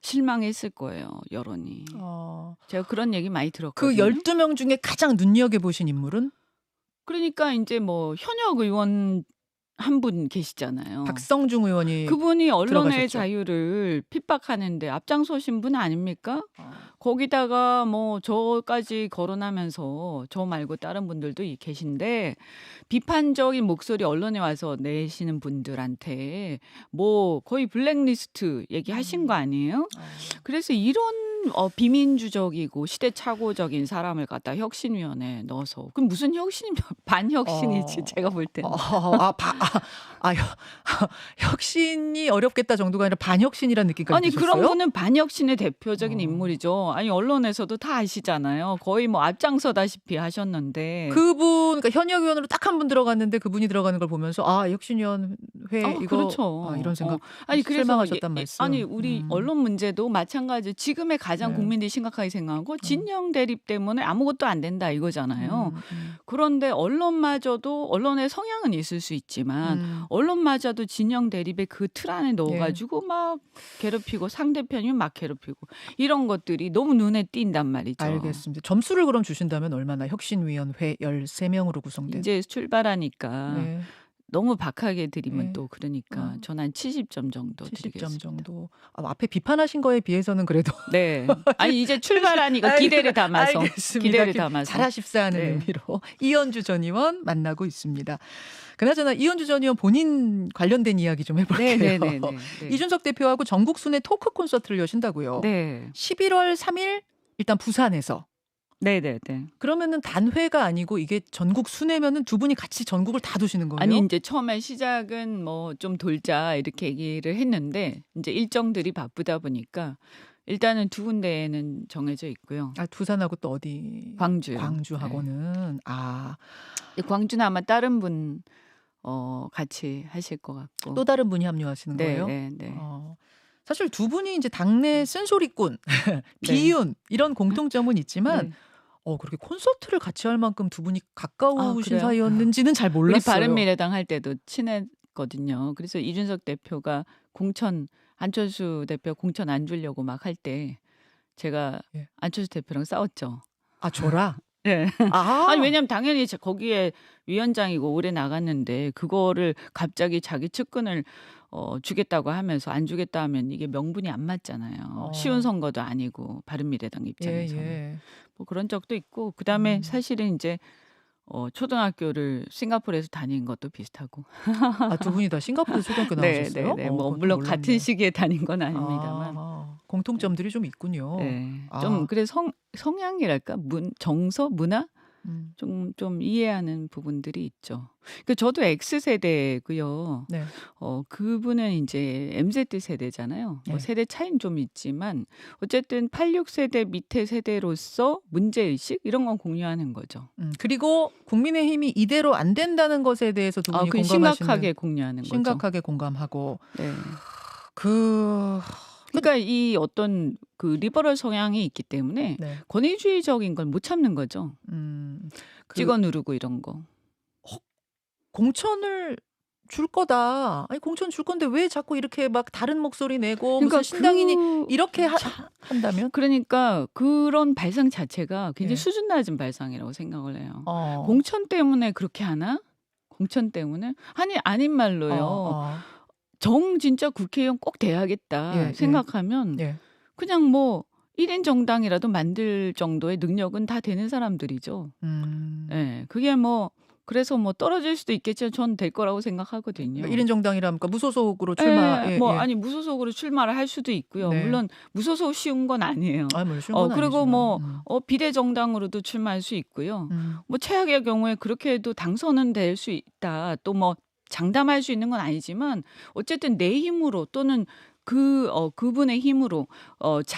실망했을 거예요, 여론이. 제가 그런 얘기 많이 들었거든요. 그 12명 중에 가장 눈여겨보신 인물은? 그러니까 이제 뭐 현역 의원 한 분 계시잖아요. 박성중 의원이 그분이 언론의 들어가셨죠. 자유를 핍박하는데 앞장서신 분 아닙니까? 거기다가 뭐 저까지 거론하면서 저 말고 다른 분들도 계신데 비판적인 목소리 언론에 와서 내시는 분들한테 뭐 거의 블랙리스트 얘기하신 거 아니에요? 그래서 이런 비민주적이고 시대착오적인 사람을 갖다 혁신위원회에 넣어서 그럼 무슨 혁신이면 반혁신이지 제가 볼 때는. 혁신이 어렵겠다 정도가 아니라 반혁신이라는 느낌까지 아니 드셨어요? 그런 분은 반혁신의 대표적인 인물이죠. 아니 언론에서도 다 아시잖아요. 거의 뭐 앞장서다시피 하셨는데. 그분 그러니까 현역 의원으로 딱 한 분 들어갔는데 그분이 들어가는 걸 보면서 혁신위원회 이거 그렇죠. 이런 생각. 아니 그래서 실망하셨단 말씀. 아니 우리 언론 문제도 마찬가지. 지금의 가장 국민들이 심각하게 생각하고 진영 대립 때문에 아무것도 안 된다 이거잖아요. 그런데 언론마저도 언론의 성향은 있을 수 있지만 언론마저도 진영 대립의 그 틀 안에 넣어가지고 막 괴롭히고 상대편이면 막 괴롭히고 이런 것들이 너무 눈에 띈단 말이죠. 알겠습니다. 점수를 그럼 주신다면 얼마나 혁신위원회 13명으로 구성된. 이제 출발하니까 너무 박하게 드리면 또 그러니까 전 한 70점 정도 70점 드리겠습니다. 정도. 앞에 비판하신 거에 비해서는 그래도 네. 아니 이제 출발하니까 기대를 담아서 알겠습니다. 기대를 담아서 잘하십사 하는 의미로 이현주 전 의원 만나고 있습니다. 그나저나 이현주 전 의원 본인 관련된 이야기 좀 해볼게요. 네. 이준석 대표하고 전국 순회 토크 콘서트를 여신다고요. 네. 11월 3일 일단 부산에서. 네. 그러면은 단회가 아니고 이게 전국 순회면은 두 분이 같이 전국을 다 도시는 거예요? 아니 이제 처음에 시작은 뭐 좀 돌자 이렇게 얘기를 했는데 이제 일정들이 바쁘다 보니까 일단은 두 군데에는 정해져 있고요. 부산하고 또 어디? 광주요. 광주하고는 광주는 아마 다른 분 같이 하실 것 같고 또 다른 분이 합류하시는 거예요? 네. 사실 두 분이 이제 당내 쓴소리꾼, 비윤 이런 공통점은 있지만 그렇게 콘서트를 같이 할 만큼 두 분이 가까우신 사이였는지는 잘 몰랐어요. 우리 바른미래당 할 때도 친했거든요. 그래서 이준석 대표가 공천 안철수 대표 공천 안 주려고 막 할 때 제가 안철수 대표랑 싸웠죠. 줘라? 네. 아니 왜냐면 당연히 거기에 위원장이고 오래 나갔는데 그거를 갑자기 자기 측근을 주겠다고 하면서 안 주겠다 하면 이게 명분이 안 맞잖아요. 쉬운 선거도 아니고 바른미래당 입장에서는. 뭐 그런 적도 있고 그다음에 사실은 이제 초등학교를 싱가포르에서 다닌 것도 비슷하고. 두 분이 다 싱가포르에서 초등학교 나오셨어요? 네. 뭐 물론 같은 시기에 다닌 건 아닙니다만. 공통점들이 좀 있군요. 네. 좀 그래 성향이랄까 정서 문화 좀 이해하는 부분들이 있죠. 그 저도 X세대고요. 네. 그분은 이제 MZ 세대잖아요. 뭐 세대 차이는 좀 있지만 어쨌든 86세대 밑에 세대로서 문제의식 이런 건 공유하는 거죠. 그리고 국민의힘이 이대로 안 된다는 것에 대해서 두 분이 공감하시는. 심각하게 공유하는 거죠. 심각하게 공감하고. 네. 그러니까 이 어떤 그 리버럴 성향이 있기 때문에 권위주의적인 걸 못 참는 거죠. 찍어 누르고 이런 거. 공천을 줄 거다. 아니 공천 줄 건데 왜 자꾸 이렇게 막 다른 목소리 내고 그러니까 무슨 신당이니 그 이렇게 한다면? 그러니까 그런 발상 자체가 굉장히 예. 수준 낮은 발상이라고 생각을 해요. 어. 공천 때문에 그렇게 하나? 공천 때문에? 아니 아닌 말로요. 정 진짜 국회의원 꼭 돼야겠다 예, 생각하면 예. 그냥 뭐 1인 정당이라도 만들 정도의 능력은 다 되는 사람들이죠. 예, 그게 뭐 그래서 뭐 떨어질 수도 있겠지만 전 될 거라고 생각하거든요. 그러니까 1인 정당이라니까 무소속으로 출마. 예, 뭐 아니 무소속으로 출마를 할 수도 있고요. 네. 물론 무소속 쉬운 건 아니에요. 뭐 쉬운 건 그리고 아니지만. 뭐 비례정당으로도 출마할 수 있고요. 뭐 최악의 경우에 그렇게 해도 당선은 될 수 있다. 또 뭐 장담할 수 있는 건 아니지만 어쨌든 내 힘으로 또는 그분의 힘으로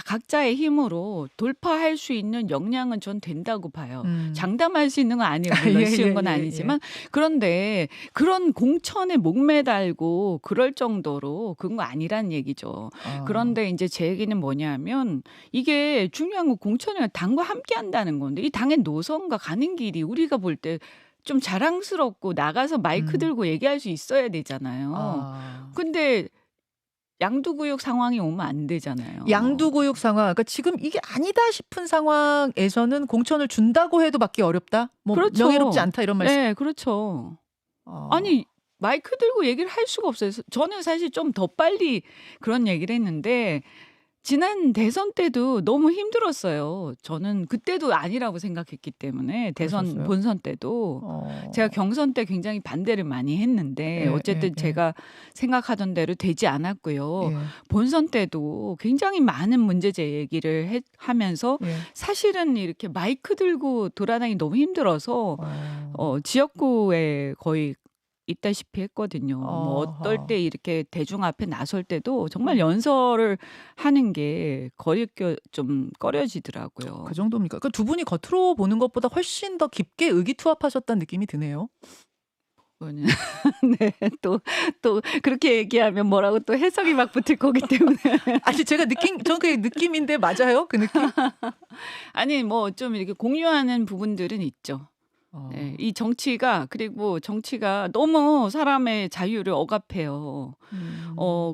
각자의 힘으로 돌파할 수 있는 역량은 전 된다고 봐요. 장담할 수 있는 건 아니에요. 물론 쉬운 건 아니지만 그런데 그런 공천에 목매달고 그럴 정도로 그런 거 아니란 얘기죠. 그런데 이제 제 얘기는 뭐냐면 이게 중요한 건 공천이랑 당과 함께 한다는 건데 이 당의 노선과 가는 길이 우리가 볼 때 좀 자랑스럽고 나가서 마이크 들고 얘기할 수 있어야 되잖아요. 근데 양두구육 상황이 오면 안 되잖아요. 양두구육 상황. 그러니까 지금 이게 아니다 싶은 상황에서는 공천을 준다고 해도 받기 어렵다. 뭐 그렇죠. 명예롭지 않다 이런 말씀. 네, 그렇죠. 아니 마이크 들고 얘기를 할 수가 없어요. 저는 사실 좀 더 빨리 그런 얘기를 했는데 지난 대선 때도 너무 힘들었어요. 저는 그때도 아니라고 생각했기 때문에 대선 그러셨어요? 본선 때도 제가 경선 때 굉장히 반대를 많이 했는데 어쨌든 제가 생각하던 대로 되지 않았고요. 본선 때도 굉장히 많은 문제 제기를 하면서 사실은 이렇게 마이크 들고 돌아다니기 너무 힘들어서 지역구에 거의 있다시피 했거든요. 뭐 어떨 때 이렇게 대중 앞에 나설 때도 정말 연설을 하는 게 좀 꺼려지더라고요. 그 정도입니까? 그 두 분이 겉으로 보는 것보다 훨씬 더 깊게 의기투합하셨다는 느낌이 드네요. 네, 또 그렇게 얘기하면 뭐라고 또 해석이 막 붙을 거기 때문에. 아니 저는 그 느낌인데 맞아요? 그 느낌? 아니 뭐 좀 이렇게 공유하는 부분들은 있죠. 네, 이 정치가 너무 사람의 자유를 억압해요.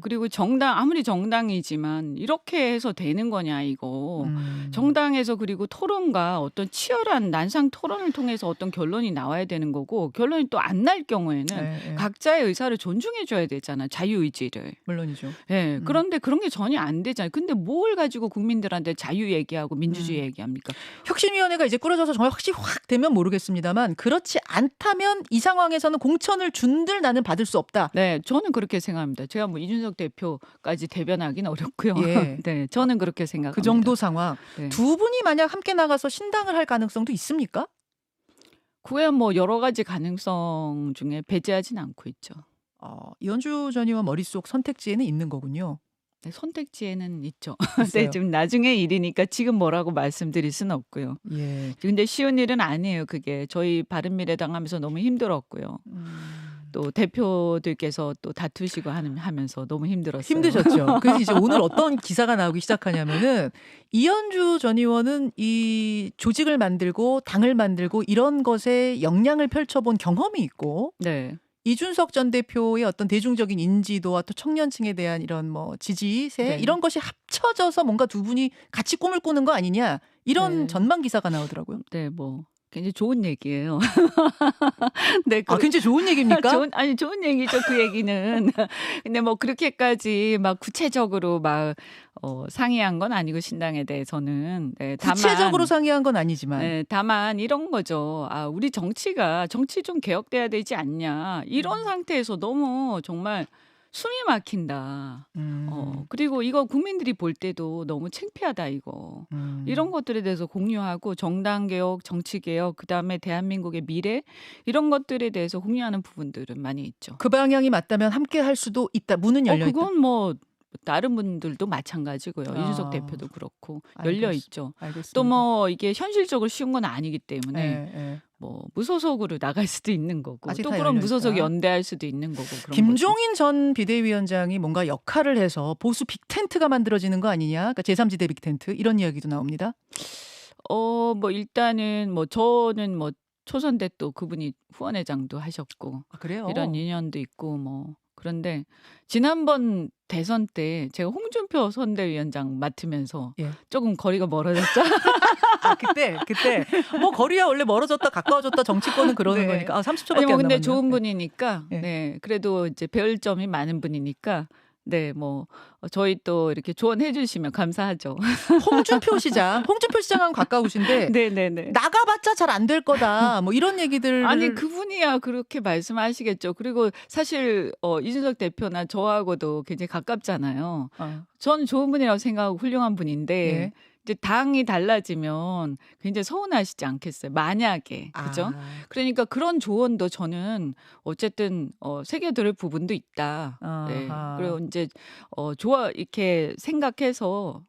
그리고 아무리 정당이지만 이렇게 해서 되는 거냐 이거. 정당에서 그리고 토론과 어떤 치열한 난상 토론을 통해서 어떤 결론이 나와야 되는 거고 결론이 또 안 날 경우에는 각자의 의사를 존중해 줘야 되잖아. 자유의지를. 물론이죠. 네, 그런데 그런 게 전혀 안 되잖아요. 근데 뭘 가지고 국민들한테 자유 얘기하고 민주주의 얘기합니까? 혁신위원회가 이제 꾸려져서 정말 확실히 확 되면 모르겠습니다만 그렇지 않다면 이 상황에서는 공천을 준들 나는 받을 수 없다. 네, 저는 그렇게 생각합니다. 제가 뭐 이준석 대표까지 대변하기는 어렵고요. 예. 네, 저는 그렇게 생각합니다. 그 정도 상황. 네. 두 분이 만약 함께 나가서 신당을 할 가능성도 있습니까? 그야 뭐 여러 가지 가능성 중에 배제하진 않고 있죠. 이현주 전 의원 머릿속 선택지에는 있는 거군요. 네, 선택지에는 있죠. 있어요. 네, 좀 나중에 일이니까 지금 뭐라고 말씀드릴 수는 없고요. 예. 근데 쉬운 일은 아니에요. 그게 저희 바른미래당 하면서 너무 힘들었고요. 또 대표들께서 또 다투시고 하면서 너무 힘들었어요. 힘드셨죠. 그래서 이제 오늘 어떤 기사가 나오기 시작하냐면은 이현주 전 의원은 이 조직을 만들고 당을 만들고 이런 것에 역량을 펼쳐본 경험이 있고 네. 이준석 전 대표의 어떤 대중적인 인지도와 또 청년층에 대한 이런 뭐 지지세 네. 이런 것이 합쳐져서 뭔가 두 분이 같이 꿈을 꾸는 거 아니냐 이런 네. 전망 기사가 나오더라고요. 네, 뭐 굉장히 좋은 얘기예요. 네, 굉장히 좋은 얘기입니까? 좋은 얘기죠. 그 얘기는. 근데 뭐 그렇게까지 막 구체적으로 막 상의한 건 아니고 신당에 대해서는. 네, 구체적으로 상의한 건 아니지만. 네, 다만 이런 거죠. 우리 정치 좀 개혁돼야 되지 않냐. 이런 상태에서 너무 정말 숨이 막힌다. 그리고 이거 국민들이 볼 때도 너무 창피하다 이거. 이런 것들에 대해서 공유하고 정당개혁, 정치개혁, 그다음에 대한민국의 미래 이런 것들에 대해서 공유하는 부분들은 많이 있죠. 그 방향이 맞다면 함께 할 수도 있다. 문은 열려 있다. 그건 뭐 다른 분들도 마찬가지고요. 이준석 대표도 그렇고 열려 있죠. 알겠습니다. 또 뭐 이게 현실적으로 쉬운 건 아니기 때문에 뭐 무소속으로 나갈 수도 있는 거고 또 그럼 무소속 연대할 수도 있는 거고. 그런 김종인 거죠. 전 비대위원장이 뭔가 역할을 해서 보수 빅텐트가 만들어지는 거 아니냐? 그러니까 제3지대 빅텐트 이런 이야기도 나옵니다. 뭐 일단은 뭐 저는 뭐 초선 때 또 그분이 후원회장도 하셨고 아, 그래요? 이런 인연도 있고 뭐 그런데 지난번 대선 때 제가 홍준표 선대위원장 맡으면서 예. 조금 거리가 멀어졌죠. 아, 그때 뭐 거리야 원래 멀어졌다 가까워졌다 정치권은 그러는 네. 거니까. 아, 30초밖에 아니 뭐 안 근데 남았네요. 좋은 분이니까 예. 네 그래도 이제 배울 점이 많은 분이니까 네 뭐 저희 또 이렇게 조언해 주시면 감사하죠. 홍준표 시장하고 가까우신데 네네네. 나가봤자 잘 안 될 거다. 뭐 이런 얘기들. 아니 그분이야 그렇게 말씀하시겠죠. 그리고 사실 이준석 대표나 저하고도 굉장히 가깝잖아요. 저는 좋은 분이라고 생각하고 훌륭한 분인데 예. 이제 당이 달라지면 굉장히 서운하시지 않겠어요. 만약에 그죠? 아. 그러니까 그런 조언도 저는 어쨌든 새겨들을 부분도 있다. 네. 아하. 그리고 이제 좋아 이렇게 생각해서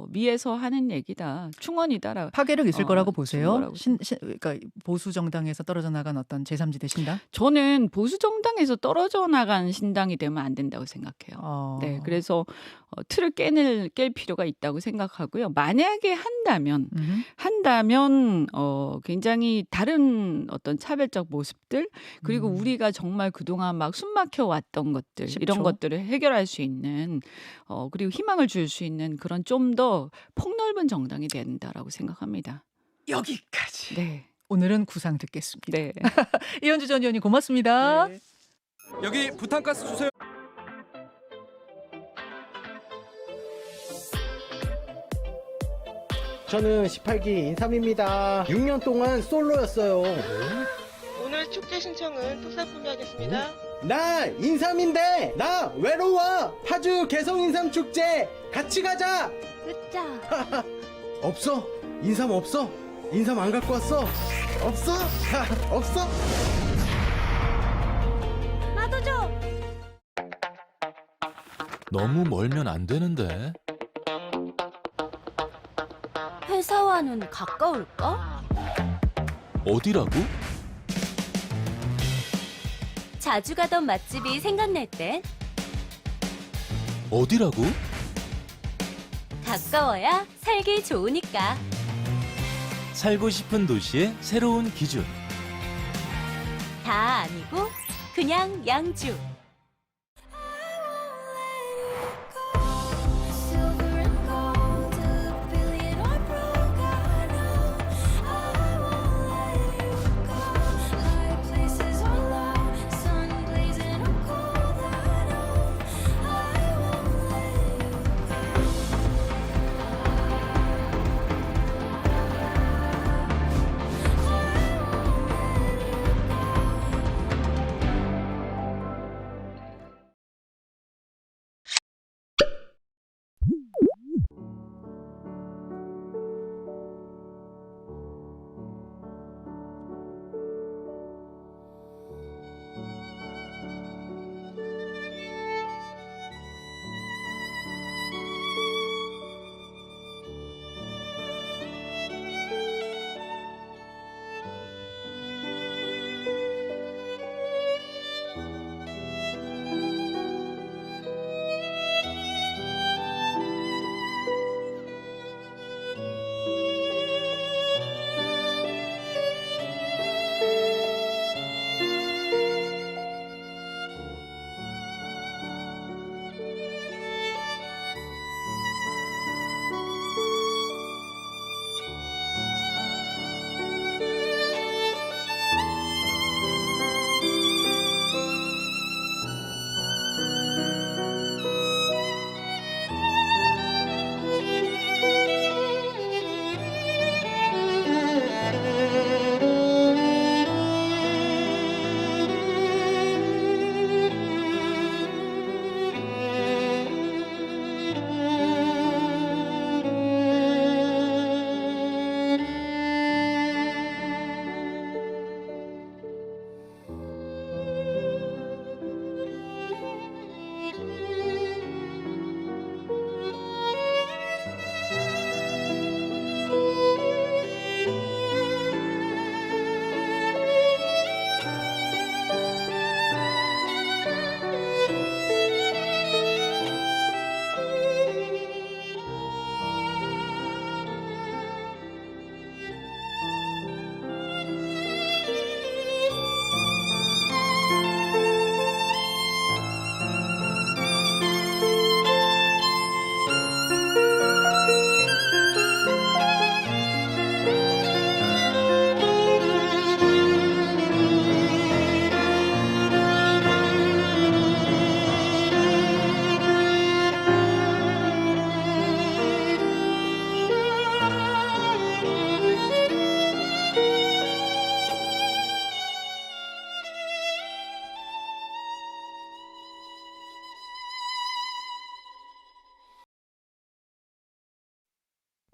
미에서 하는 얘기다. 충원이다라. 파괴력 있을 거라고 보세요. 거라고 그러니까 보수 정당에서 떨어져 나간 어떤 제3지대 신당. 저는 보수 정당에서 떨어져 나간 신당이 되면 안 된다고 생각해요. 네, 그래서 틀을 깰 필요가 있다고 생각하고요. 만약에 한다면 굉장히 다른 어떤 차별적 모습들 그리고 우리가 정말 그동안 막 숨막혀 왔던 것들 이런 10초. 것들을 해결할 수 있는 그리고 희망을 줄 수 있는 그런 좀 더 폭넓은 정당이 된다라고 생각합니다. 여기까지. 네. 오늘은 구상 듣겠습니다. 네. 이현주 전 의원님 고맙습니다. 네. 여기 부탄가스 주세요. 저는 18기 인삼입니다. 6년 동안 솔로였어요. 오늘 축제 신청은 특사품이 하겠습니다. 나 인삼인데 나 외로워. 파주 개성 인삼 축제 같이 가자. 으짜. 없어? 인삼 없어? 인삼 안 갖고 왔어? 없어? 없어? 나도 줘. 너무 멀면 안 되는데. 회사와는 가까울까? 어디라고? 자주 가던 맛집이 생각날 땐 어디라고? 가까워야 살기 좋으니까. 살고 싶은 도시의 새로운 기준. 다 아니고 그냥 양주.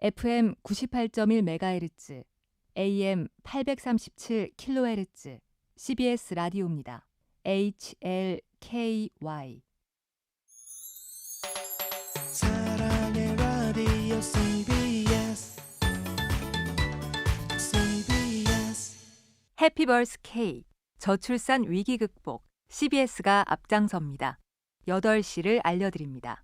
FM 98.1MHz, AM 837kHz, CBS 라디오입니다. HLKY. 사랑의 라디오 CBS. 해피벌스 K, 저출산 위기 극복, CBS가 앞장섭니다. 8시를 알려드립니다.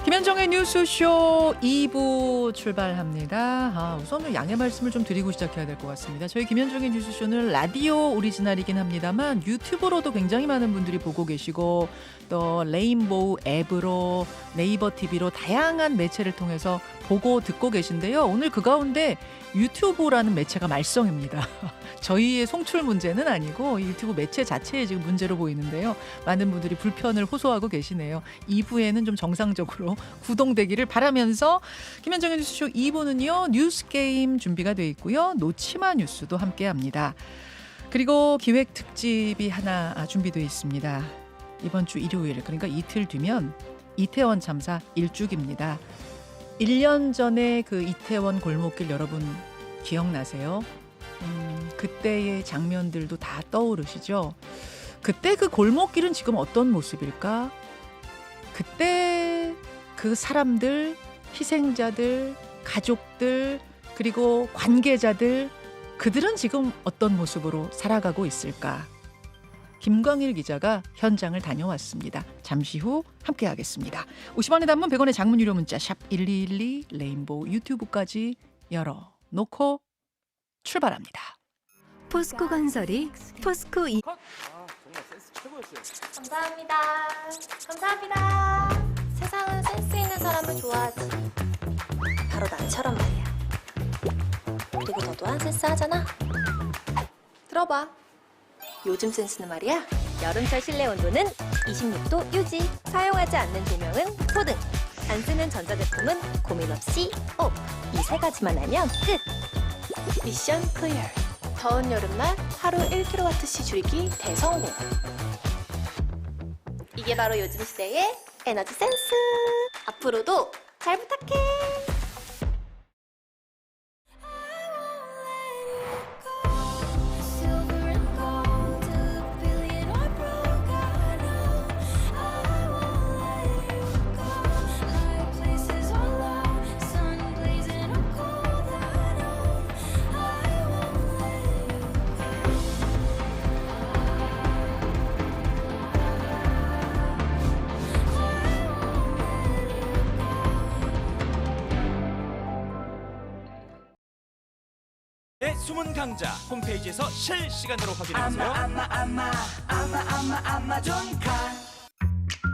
김현정의 뉴스쇼 2부 출발합니다. 우선 양해 말씀을 좀 드리고 시작해야 될 것 같습니다. 저희 김현정의 뉴스쇼는 라디오 오리지널이긴 합니다만 유튜브로도 굉장히 많은 분들이 보고 계시고 또 레인보우 앱으로 네이버 TV로 다양한 매체를 통해서 보고 듣고 계신데요. 오늘 그 가운데 유튜브라는 매체가 말썽입니다. 저희의 송출 문제는 아니고 유튜브 매체 자체에 지금 문제로 보이는데요. 많은 분들이 불편을 호소하고 계시네요. 2부에는 좀 정상적으로 구동되기를 바라면서 김현정의 뉴스쇼 2부는요. 뉴스게임 준비가 돼 있고요. 노치마 뉴스도 함께합니다. 그리고 기획 특집이 하나 준비되어 있습니다. 이번 주 일요일, 그러니까 이틀 뒤면 이태원 참사 1주기입니다. 1년 전에 그 이태원 골목길 여러분 기억나세요? 그때의 장면들도 다 떠오르시죠? 그때 그 골목길은 지금 어떤 모습일까? 그때 그 사람들, 희생자들, 가족들, 그리고 관계자들, 그들은 지금 어떤 모습으로 살아가고 있을까? 김광일 기자가 현장을 다녀왔습니다. 잠시 후 함께하겠습니다. 50원의 단문 100원의 장문 유료 문자 샵 1212 레인보우 유튜브까지 열어놓고 출발합니다. 포스코 건설이 포스코 이 감사합니다. 감사합니다. 세상은 센스 있는 사람을 좋아하지. 바로 나처럼 말이야. 그리고 너 또한 센스하잖아. 들어봐. 요즘 센스는 말이야. 여름철 실내 온도는 26도 유지. 사용하지 않는 조명은 소등. 안 쓰는 전자제품은 고민 없이 업. 이 세 가지만 하면 끝. 미션 클리어. 더운 여름날 하루 1kWh 줄이기 대성공. 이게 바로 요즘 시대의 에너지 센스. 앞으로도 잘 부탁해. 숨은 강자 홈페이지에서 실시간으로 확인해보세요.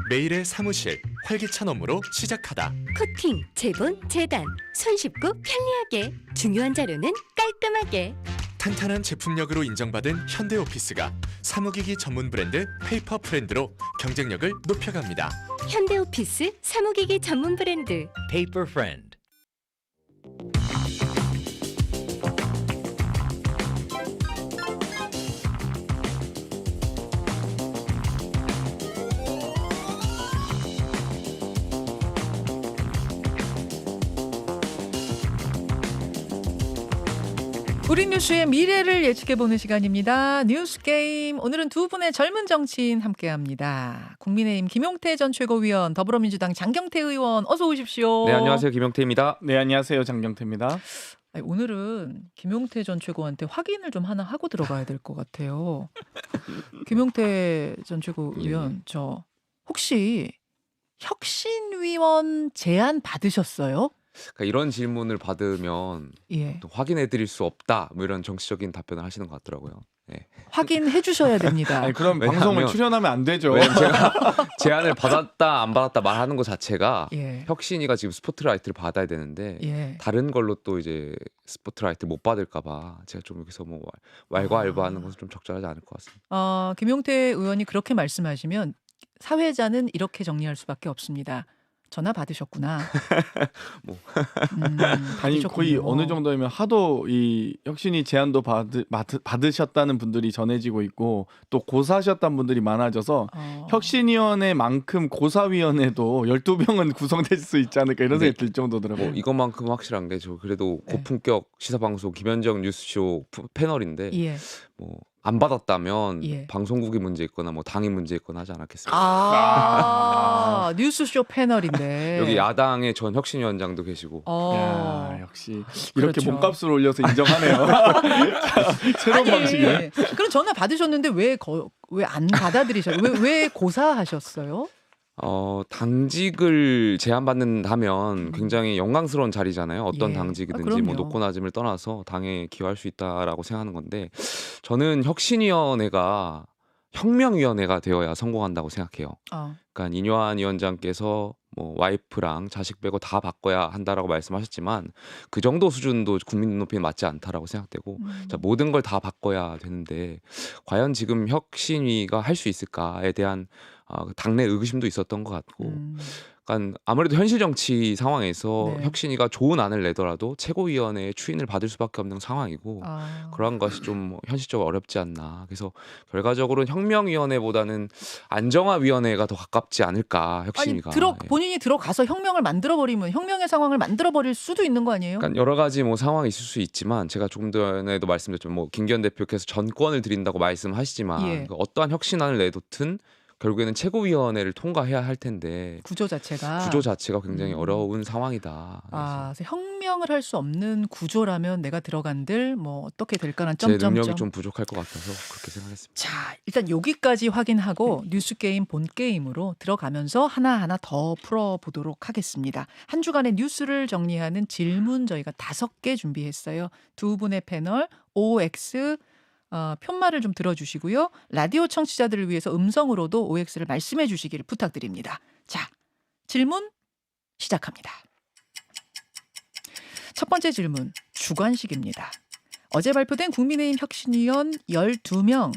매일의 사무실 활기찬 업무로 시작하다. 코팅, 재본, 재단, 손쉽고 편리하게. 중요한 자료는 깔끔하게. 탄탄한 제품력으로 인정받은 현대오피스가 사무기기 전문 브랜드 페이퍼 프렌드로 경쟁력을 높여갑니다. 현대오피스 사무기기 전문 브랜드 Paper Friend. 우리 뉴스의 미래를 예측해보는 시간입니다. 뉴스게임. 오늘은 두 분의 젊은 정치인 함께합니다. 국민의힘 김용태 전 최고위원, 더불어민주당 장경태 의원 어서 오십시오. 네, 안녕하세요. 김용태입니다. 네, 안녕하세요. 장경태입니다. 아니, 오늘은 김용태 전 최고한테 확인을 좀 하나 하고 들어가야 될 것 같아요. 김용태 전 최고위원, 저 혹시 혁신위원 제안 받으셨어요? 그러니까 이런 질문을 받으면 또 확인해드릴 수 없다, 뭐 이런 정치적인 답변을 하시는 것 같더라고요. 네. 확인해 주셔야 됩니다. 아니, 그럼 방송을 출연하면 안 되죠. 제가 제안을 받았다 안 받았다 말하는 것 자체가 예. 혁신이가 지금 스포트라이트를 받아야 되는데 예. 다른 걸로 또 이제 스포트라이트 못 받을까봐 제가 좀 여기서 뭐 왈가왈부하는 것은 좀 적절하지 않을 것 같습니다. 김용태 의원이 그렇게 말씀하시면 사회자는 이렇게 정리할 수밖에 없습니다. 전화 받으셨구나. 뭐. 아니 거의 어느 정도면 하도 이 혁신이 제안도 받으셨다는 분들이 전해지고 있고 또 고사하셨다는 분들이 많아져서 혁신위원회만큼 고사위원회도 12명은 구성될 수 있지 않을까 이런 생각이 들 정도더라고요. 뭐 이것만큼 확실한 게 저 그래도 고품격 시사방송 김현정 뉴스쇼 패널인데 예. 뭐 안 받았다면 예. 방송국이 문제 있거나 뭐 당이 문제 있거나 하지 않았겠습니까? 뉴스쇼 패널인데 여기 야당의 전 혁신위원장도 계시고. 야, 역시 이렇게 그렇죠. 몸값을 올려서 인정하네요. 새로운 방식이네. 그럼 전화 받으셨는데 왜 안 받아들이셨어요? 왜 고사하셨어요? 당직을 제안받는다면 굉장히 영광스러운 자리잖아요. 어떤 예. 당직이든지 그럼요. 뭐 높고 낮음을 떠나서 당에 기여할 수 있다라고 생각하는 건데 저는 혁신위원회가 혁명위원회가 되어야 성공한다고 생각해요. 그러니까 인요한 위원장께서 뭐 와이프랑 자식 빼고 다 바꿔야 한다라고 말씀하셨지만 그 정도 수준도 국민 눈높이에 맞지 않다라고 생각되고 자, 모든 걸 다 바꿔야 되는데 과연 지금 혁신위가 할 수 있을까에 대한 당내 의구심도 있었던 것 같고 그러니까 아무래도 현실 정치 상황에서 네. 혁신위가 좋은 안을 내더라도 최고위원회의 추인을 받을 수밖에 없는 상황이고 그러한 것이 좀 현실적으로 어렵지 않나. 그래서 결과적으로는 혁명위원회보다는 안정화위원회가 더 가깝지 않을까 혁신위가. 본인이 들어가서 혁명을 만들어버리면 혁명의 상황을 만들어버릴 수도 있는 거 아니에요? 그러니까 여러 가지 뭐 상황이 있을 수 있지만 제가 조금 전에도 말씀드렸지만 뭐 김기현 대표께서 전권을 드린다고 말씀하시지만 예. 어떠한 혁신안을 내놓든 결국에는 최고위원회를 통과해야 할 텐데 구조 자체가 굉장히 어려운 상황이다. 그래서 혁명을 할 수 없는 구조라면 내가 들어간들 뭐 어떻게 될까라는 제 능력이 좀 부족할 것 같아서 그렇게 생각했습니다. 자, 일단 여기까지 확인하고 뉴스 게임 본 게임으로 들어가면서 하나하나 더 풀어보도록 하겠습니다. 한 주간의 뉴스를 정리하는 질문 저희가 5개 준비했어요. 두 분의 패널 OX 편말을 좀 들어주시고요. 라디오 청취자들을 위해서 음성으로도 OX를 말씀해 주시기를 부탁드립니다. 자, 질문 시작합니다. 첫 번째 질문, 주관식입니다. 어제 발표된 국민의힘 혁신위원 12명,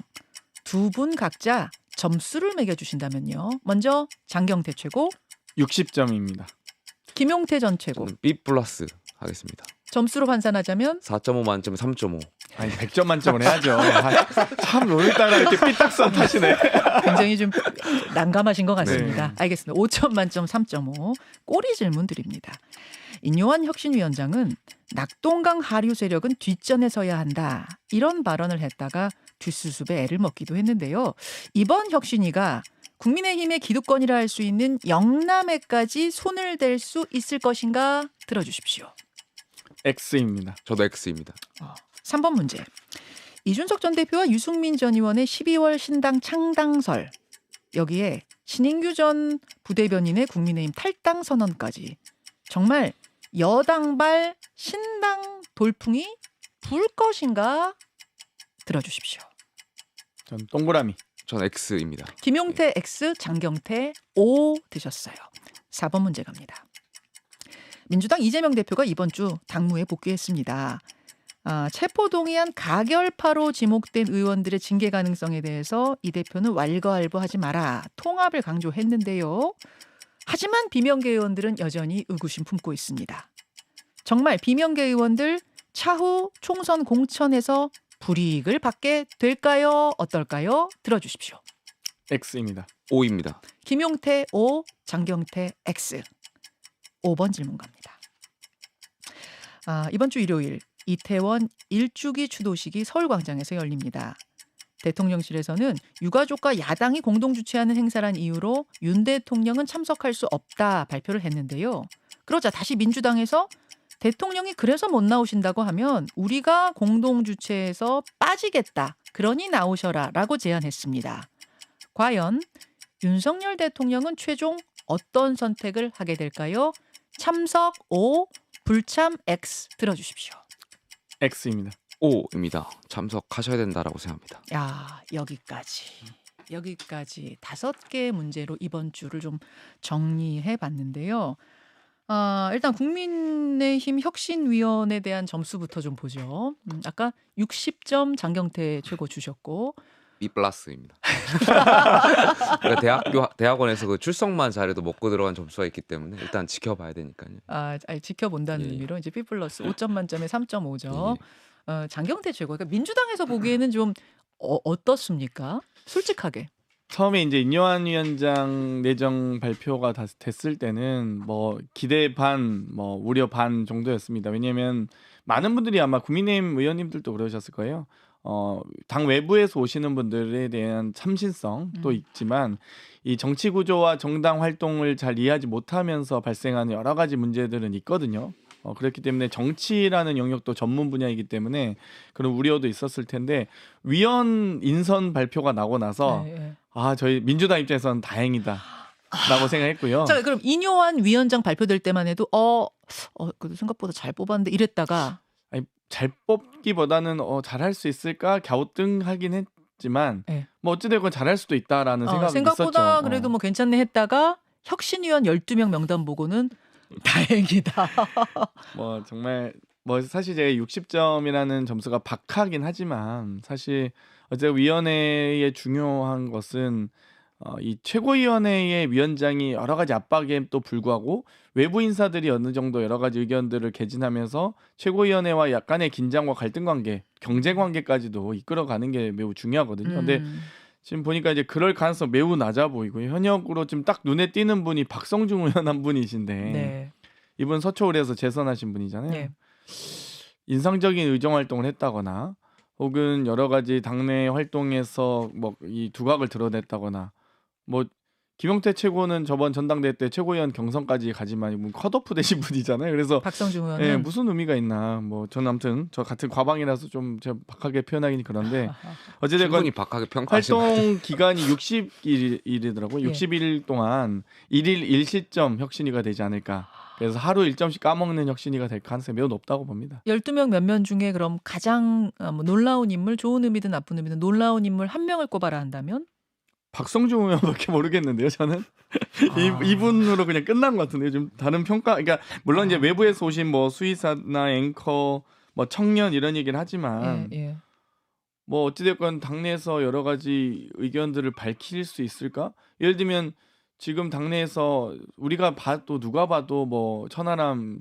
두 분 각자 점수를 매겨주신다면요. 먼저 장경태 최고 60점입니다. 김용태 전 최고 B 플러스 하겠습니다. 점수로 환산하자면 4.5 만점에 3.5. 아니 100점 만점을 해야죠. 참 오늘따라 이렇게 삐딱선 타시네. 굉장히 좀 난감하신 것 같습니다. 네. 알겠습니다. 5점 만점 3.5. 꼬리 질문 드립니다. 인요한 혁신위원장은 낙동강 하류 세력은 뒷전에 서야 한다. 이런 발언을 했다가 뒷수습에 애를 먹기도 했는데요. 이번 혁신위가 국민의힘의 기득권이라 할 수 있는 영남에까지 손을 댈 수 있을 것인가 들어주십시오. X입니다. 저도 X입니다. 3번 문제. 이준석 전 대표와 유승민 전 의원의 12월 신당 창당설. 여기에 신인규 전 부대변인의 국민의힘 탈당 선언까지. 정말 여당발 신당 돌풍이 불 것인가 들어주십시오. 전 동그라미. 전 X입니다. 김용태 X, 장경태 O 드셨어요. 4번 문제 갑니다. 민주당 이재명 대표가 이번 주 당무에 복귀했습니다. 체포동의안 가결파로 지목된 의원들의 징계 가능성에 대해서 이 대표는 왈가왈부하지 마라. 통합을 강조했는데요. 하지만 비명계 의원들은 여전히 의구심 품고 있습니다. 정말 비명계 의원들 차후 총선 공천에서 불이익을 받게 될까요? 어떨까요? 들어주십시오. X입니다. O입니다. 김용태 O, 장경태 X. 5번 질문 갑니다. 이번 주 일요일 이태원 1주기 추도식이 서울광장에서 열립니다. 대통령실에서는 유가족과 야당이 공동 주최하는 행사란 이유로 윤 대통령은 참석할 수 없다 발표를 했는데요. 그러자 다시 민주당에서 대통령이 그래서 못 나오신다고 하면 우리가 공동 주최해서 빠지겠다. 그러니 나오셔라 라고 제안했습니다. 과연 윤석열 대통령은 최종 어떤 선택을 하게 될까요? 참석 O, 불참 X 들어주십시오. X입니다. O입니다. 참석하셔야 된다라고 생각합니다. 야, 여기까지 5개 문제로 이번 주를 좀 정리해 봤는데요. 일단 국민의힘 혁신위원에 대한 점수부터 좀 보죠. 아까 60점 장경태 최고 주셨고 B+입니다. 그러니까 대학원에서 그 출석만 잘해도 먹고 들어간 점수가 있기 때문에 일단 지켜봐야 되니까요. 아니, 지켜본다는 의미로 이제 B+ 5점 만점에 3.5점. 장경태 최고. 그러니까 민주당에서 보기에는 좀 어떻습니까? 솔직하게. 처음에 이제 인요한 위원장 내정 발표가 됐을 때는 뭐 기대 반, 뭐 우려 반 정도였습니다. 왜냐하면 많은 분들이 아마 국민의힘 의원님들도 그러셨을 거예요. 당 외부에서 오시는 분들에 대한 참신성도 있지만 이 정치 구조와 정당 활동을 잘 이해하지 못하면서 발생하는 여러 가지 문제들은 있거든요. 그렇기 때문에 정치라는 영역도 전문 분야이기 때문에 그런 우려도 있었을 텐데 위원 인선 발표가 나고 나서 저희 민주당 입장에서는 다행이다라고 생각했고요. 자, 그럼 인요한 위원장 발표될 때만 해도 그래도 생각보다 잘 뽑았는데 이랬다가 잘 뽑기보다는 잘할 수 있을까 갸우뚱하긴 했지만 뭐 어찌됐건 잘할 수도 있다라는 생각이 생각보다 있었죠. 그래도 뭐 괜찮네 했다가 혁신위원 12명 명단 보고는 다행이다. 뭐 정말 뭐 사실 제가 60점이라는 점수가 박하긴 하지만 사실 어제 위원회의 중요한 것은 이 최고위원회의 위원장이 여러 가지 압박에 또 불구하고 외부 인사들이 어느 정도 여러 가지 의견들을 개진하면서 최고위원회와 약간의 긴장과 갈등 관계, 경쟁 관계까지도 이끌어가는 게 매우 중요하거든요. 근데 지금 보니까 이제 그럴 가능성 매우 낮아 보이고요. 현역으로 지금 딱 눈에 띄는 분이 박성중 의원 한 분이신데 이분 서초을에서 재선하신 분이잖아요. 인상적인 의정 활동을 했다거나 혹은 여러 가지 당내 활동에서 뭐 이 두각을 드러냈다거나 뭐 김용태 최고는 저번 전당대회 때 최고위원 경선까지 가지만 뭐 컷오프 되신 분이잖아요. 그래서 박성중 의원은 무슨 의미가 있나 뭐 저는 아무튼 저 같은 과방이라서 좀 제가 박하게 표현하긴 그런데 어쨌든 충분히 박하게 평가하시는 활동 기간이 60일이더라고요. 60일 동안 1일 1시점 혁신위가 되지 않을까. 그래서 하루 1점씩 까먹는 혁신위가 될 가능성이 매우 높다고 봅니다. 12명 몇몇 중에 그럼 가장 놀라운 인물, 좋은 의미든 나쁜 의미든 놀라운 인물 한 명을 꼽아라 한다면? 박성중 의원밖에 모르겠는데요, 저는. 이분으로 그냥 끝난 것 같은데요. 좀 다른 평가, 그러니까 물론 이제 외부에서 오신 뭐 수의사나 앵커, 뭐 청년 이런 얘기를 하지만 뭐 어찌됐건 당내에서 여러 가지 의견들을 밝힐 수 있을까? 예를 들면 지금 당내에서 우리가 봐도 누가 봐도 뭐 천하람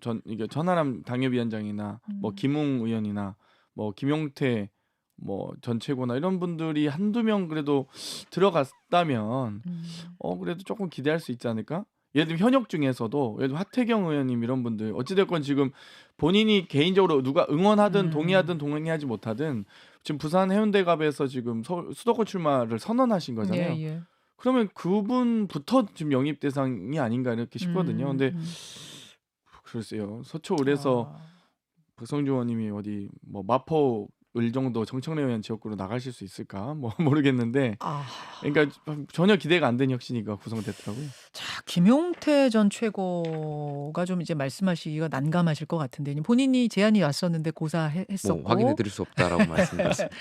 당협위원장이나 뭐 김웅 의원이나 뭐 김용태 뭐 전 최고나 이런 분들이 한두 명 그래도 들어갔다면 그래도 조금 기대할 수 있지 않을까? 예를 들면 현역 중에서도 예를 들면 하태경 의원님 이런 분들 어찌됐건 지금 본인이 개인적으로 누가 응원하든 동의하든 동의하지 못하든 지금 부산 해운대갑에서 지금 수도권 출마를 선언하신 거잖아요. 그러면 그분부터 지금 영입 대상이 아닌가 이렇게 싶거든요. 근데 글쎄요. 서초을에서 박성중 의원님이 어디 뭐 마포 을 정도 정청래 의원 지역구로 나가실 수 있을까? 뭐 모르겠는데 그러니까 전혀 기대가 안 되는 혁신위가 구성됐더라고요. 자, 김용태 전 최고가 좀 이제 말씀하시기가 난감하실 것 같은데 본인이 제안이 왔었는데 고사했었고 뭐 확인해드릴 수 없다라고 말씀드렸습니다.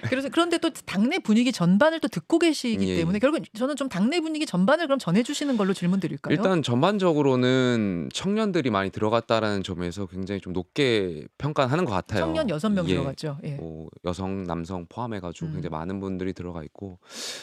그래서 그런데 또 당내 분위기 전반을 또 듣고 계시기 때문에 결국 저는 좀 당내 분위기 전반을 그럼 전해주시는 걸로 질문 드릴까요? 일단 전반적으로는 청년들이 많이 들어갔다라는 점에서 굉장히 좀 높게 평가하는 것 같아요. 청년 6명 들어갔죠. 여성, 남성 포함해가지고 굉장히 많은 분들이 들어가 있고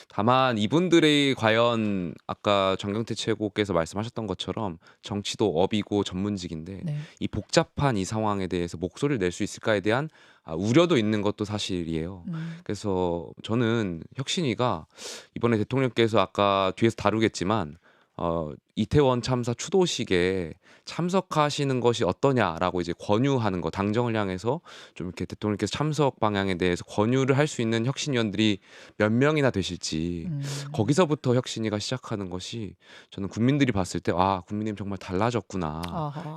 다만 이분들이 과연 아까 정경태 최고께서 말씀하셨던 것처럼 정치도 업이고 전문직인데 이 복잡한 이 상황에 대해서 목소리를 낼 수 있을까에 대한 우려도 있는 것도 사실이에요. 그래서 저는 혁신위가 이번에 대통령께서 아까 뒤에서 다루겠지만 이태원 참사 추도식에 참석하시는 것이 어떠냐라고 이제 권유하는 거 당정을 향해서 좀 이렇게 대통령께서 참석 방향에 대해서 권유를 할 수 있는 혁신위원들이 몇 명이나 되실지 거기서부터 혁신위가 시작하는 것이 저는 국민들이 봤을 때 국민의힘 정말 달라졌구나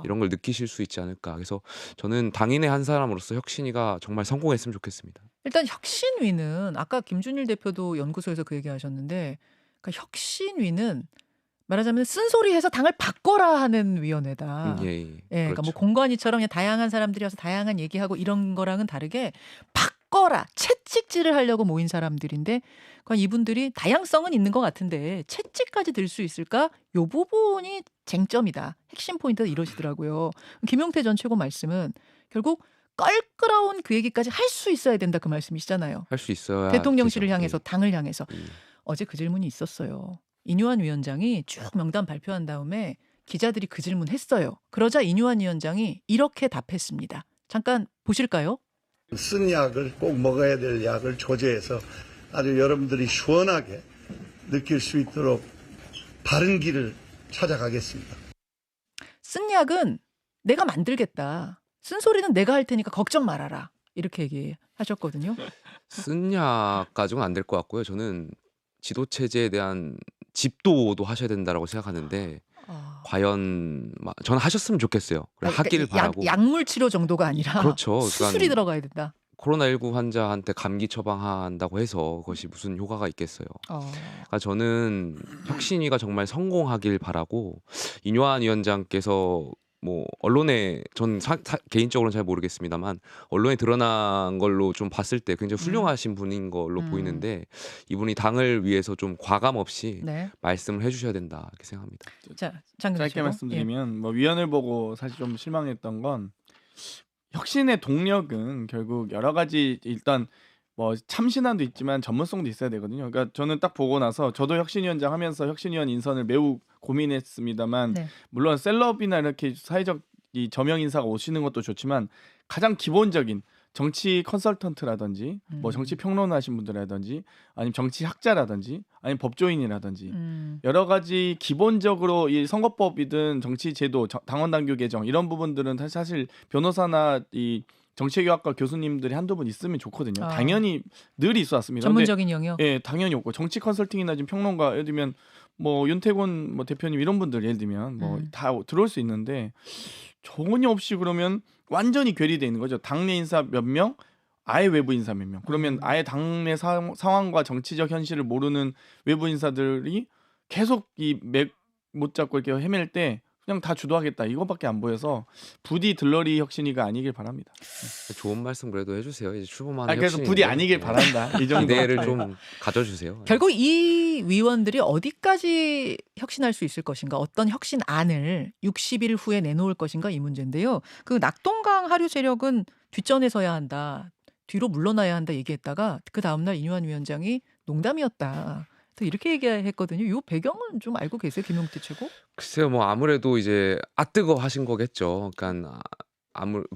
이런 걸 느끼실 수 있지 않을까. 그래서 저는 당인의 한 사람으로서 혁신위가 정말 성공했으면 좋겠습니다. 일단 혁신위는 아까 김준일 대표도 연구소에서 그 얘기하셨는데 그러니까 혁신위는 말하자면 쓴소리해서 당을 바꿔라 하는 위원회다. 그러니까 뭐 공관위처럼 그냥 다양한 사람들이 와서 다양한 얘기하고 이런 거랑은 다르게 바꿔라, 채찍질을 하려고 모인 사람들인데 그러니까 이분들이 다양성은 있는 것 같은데 채찍까지 들 수 있을까? 이 부분이 쟁점이다. 핵심 포인트가 이러시더라고요. 김용태 전 최고 말씀은 결국 껄끄러운 그 얘기까지 할 수 있어야 된다 그 말씀이시잖아요. 할 수 있어야 대통령실을 되죠. 향해서 당을 향해서. 어제 그 질문이 있었어요. 인유한 위원장이 쭉 명단 발표한 다음에 기자들이 그 질문했어요. 그러자 인유한 위원장이 이렇게 답했습니다. 잠깐 보실까요? 쓴 약을 꼭 먹어야 될 약을 조제해서 아주 여러분들이 시원하게 느낄 수 있도록 바른 길을 찾아가겠습니다. 쓴 약은 내가 만들겠다. 쓴 소리는 내가 할 테니까 걱정 말아라. 이렇게 얘기하셨거든요. 쓴 약까지는 안 될 것 같고요. 저는 지도체제에 대한 집도도 하셔야 된다라고 생각하는데 과연 저는 하셨으면 좋겠어요. 하길 바라고. 약물 치료 정도가 아니라 그렇죠. 수술이 들어가야 된다. 코로나19 환자한테 감기 처방한다고 해서 그것이 무슨 효과가 있겠어요. 그러니까 저는 혁신위가 정말 성공하길 바라고 인유한 위원장께서 뭐 언론에 전 개인적으로는 잘 모르겠습니다만 언론에 드러난 걸로 좀 봤을 때 굉장히 훌륭하신 분인 걸로 보이는데 이분이 당을 위해서 좀 과감 없이 네. 말씀을 해주셔야 된다 이렇게 생각합니다. 자, 짧게 말씀드리면 뭐 위원을 보고 사실 좀 실망했던 건 혁신의 동력은 결국 여러 가지 일단 뭐 참신함도 있지만 전문성도 있어야 되거든요. 그러니까 저는 딱 보고 나서 저도 혁신위원장 하면서 혁신위원 인선을 매우 고민했습니다만 물론 셀럽이나 이렇게 사회적 이 저명 인사가 오시는 것도 좋지만 가장 기본적인 정치 컨설턴트라든지 뭐 정치 평론하신 분들이라든지 아니면 정치 학자라든지 아니면 법조인이라든지 여러 가지 기본적으로 이 선거법이든 정치 제도, 당원 당규 개정 이런 부분들은 사실 변호사나 이 정치교학과 교수님들이 한두 분 있으면 좋거든요. 당연히 늘 있어 왔습니다. 전문적인 영역. 예, 당연히 없고 정치 컨설팅이나 지금 평론가 예를 들면 뭐 윤태곤 뭐 대표님 이런 분들 예를 들면 뭐 다 들어올 수 있는데 전혀 없이 그러면 완전히 괴리돼 있는 거죠. 당내 인사 몇 명, 아예 외부 인사 몇 명. 그러면 아예 당내 상황과 정치적 현실을 모르는 외부 인사들이 계속 이 맥 못 잡고 이렇게 헤맬 때 그냥 다 주도하겠다 이거밖에 안 보여서 부디 들러리 혁신위가 아니길 바랍니다. 좋은 말씀 그래도 해주세요. 이제 출범하는 그래서 부디 아니길 바란다. 이 정도 기대를 좀 가져주세요. 결국 이 위원들이 어디까지 혁신할 수 있을 것인가, 어떤 혁신안을 60일 후에 내놓을 것인가 이 문제인데요. 그 낙동강 하류 세력은 뒷전에 서야 한다, 뒤로 물러나야 한다 얘기했다가 그 다음날 인유한 위원장이 농담이었다. 이렇게 얘기했거든요. 이 배경은 좀 알고 계세요, 김용태 최고? 글쎄요, 뭐 아무래도 이제 뜨거 하신 거겠죠. 그러니까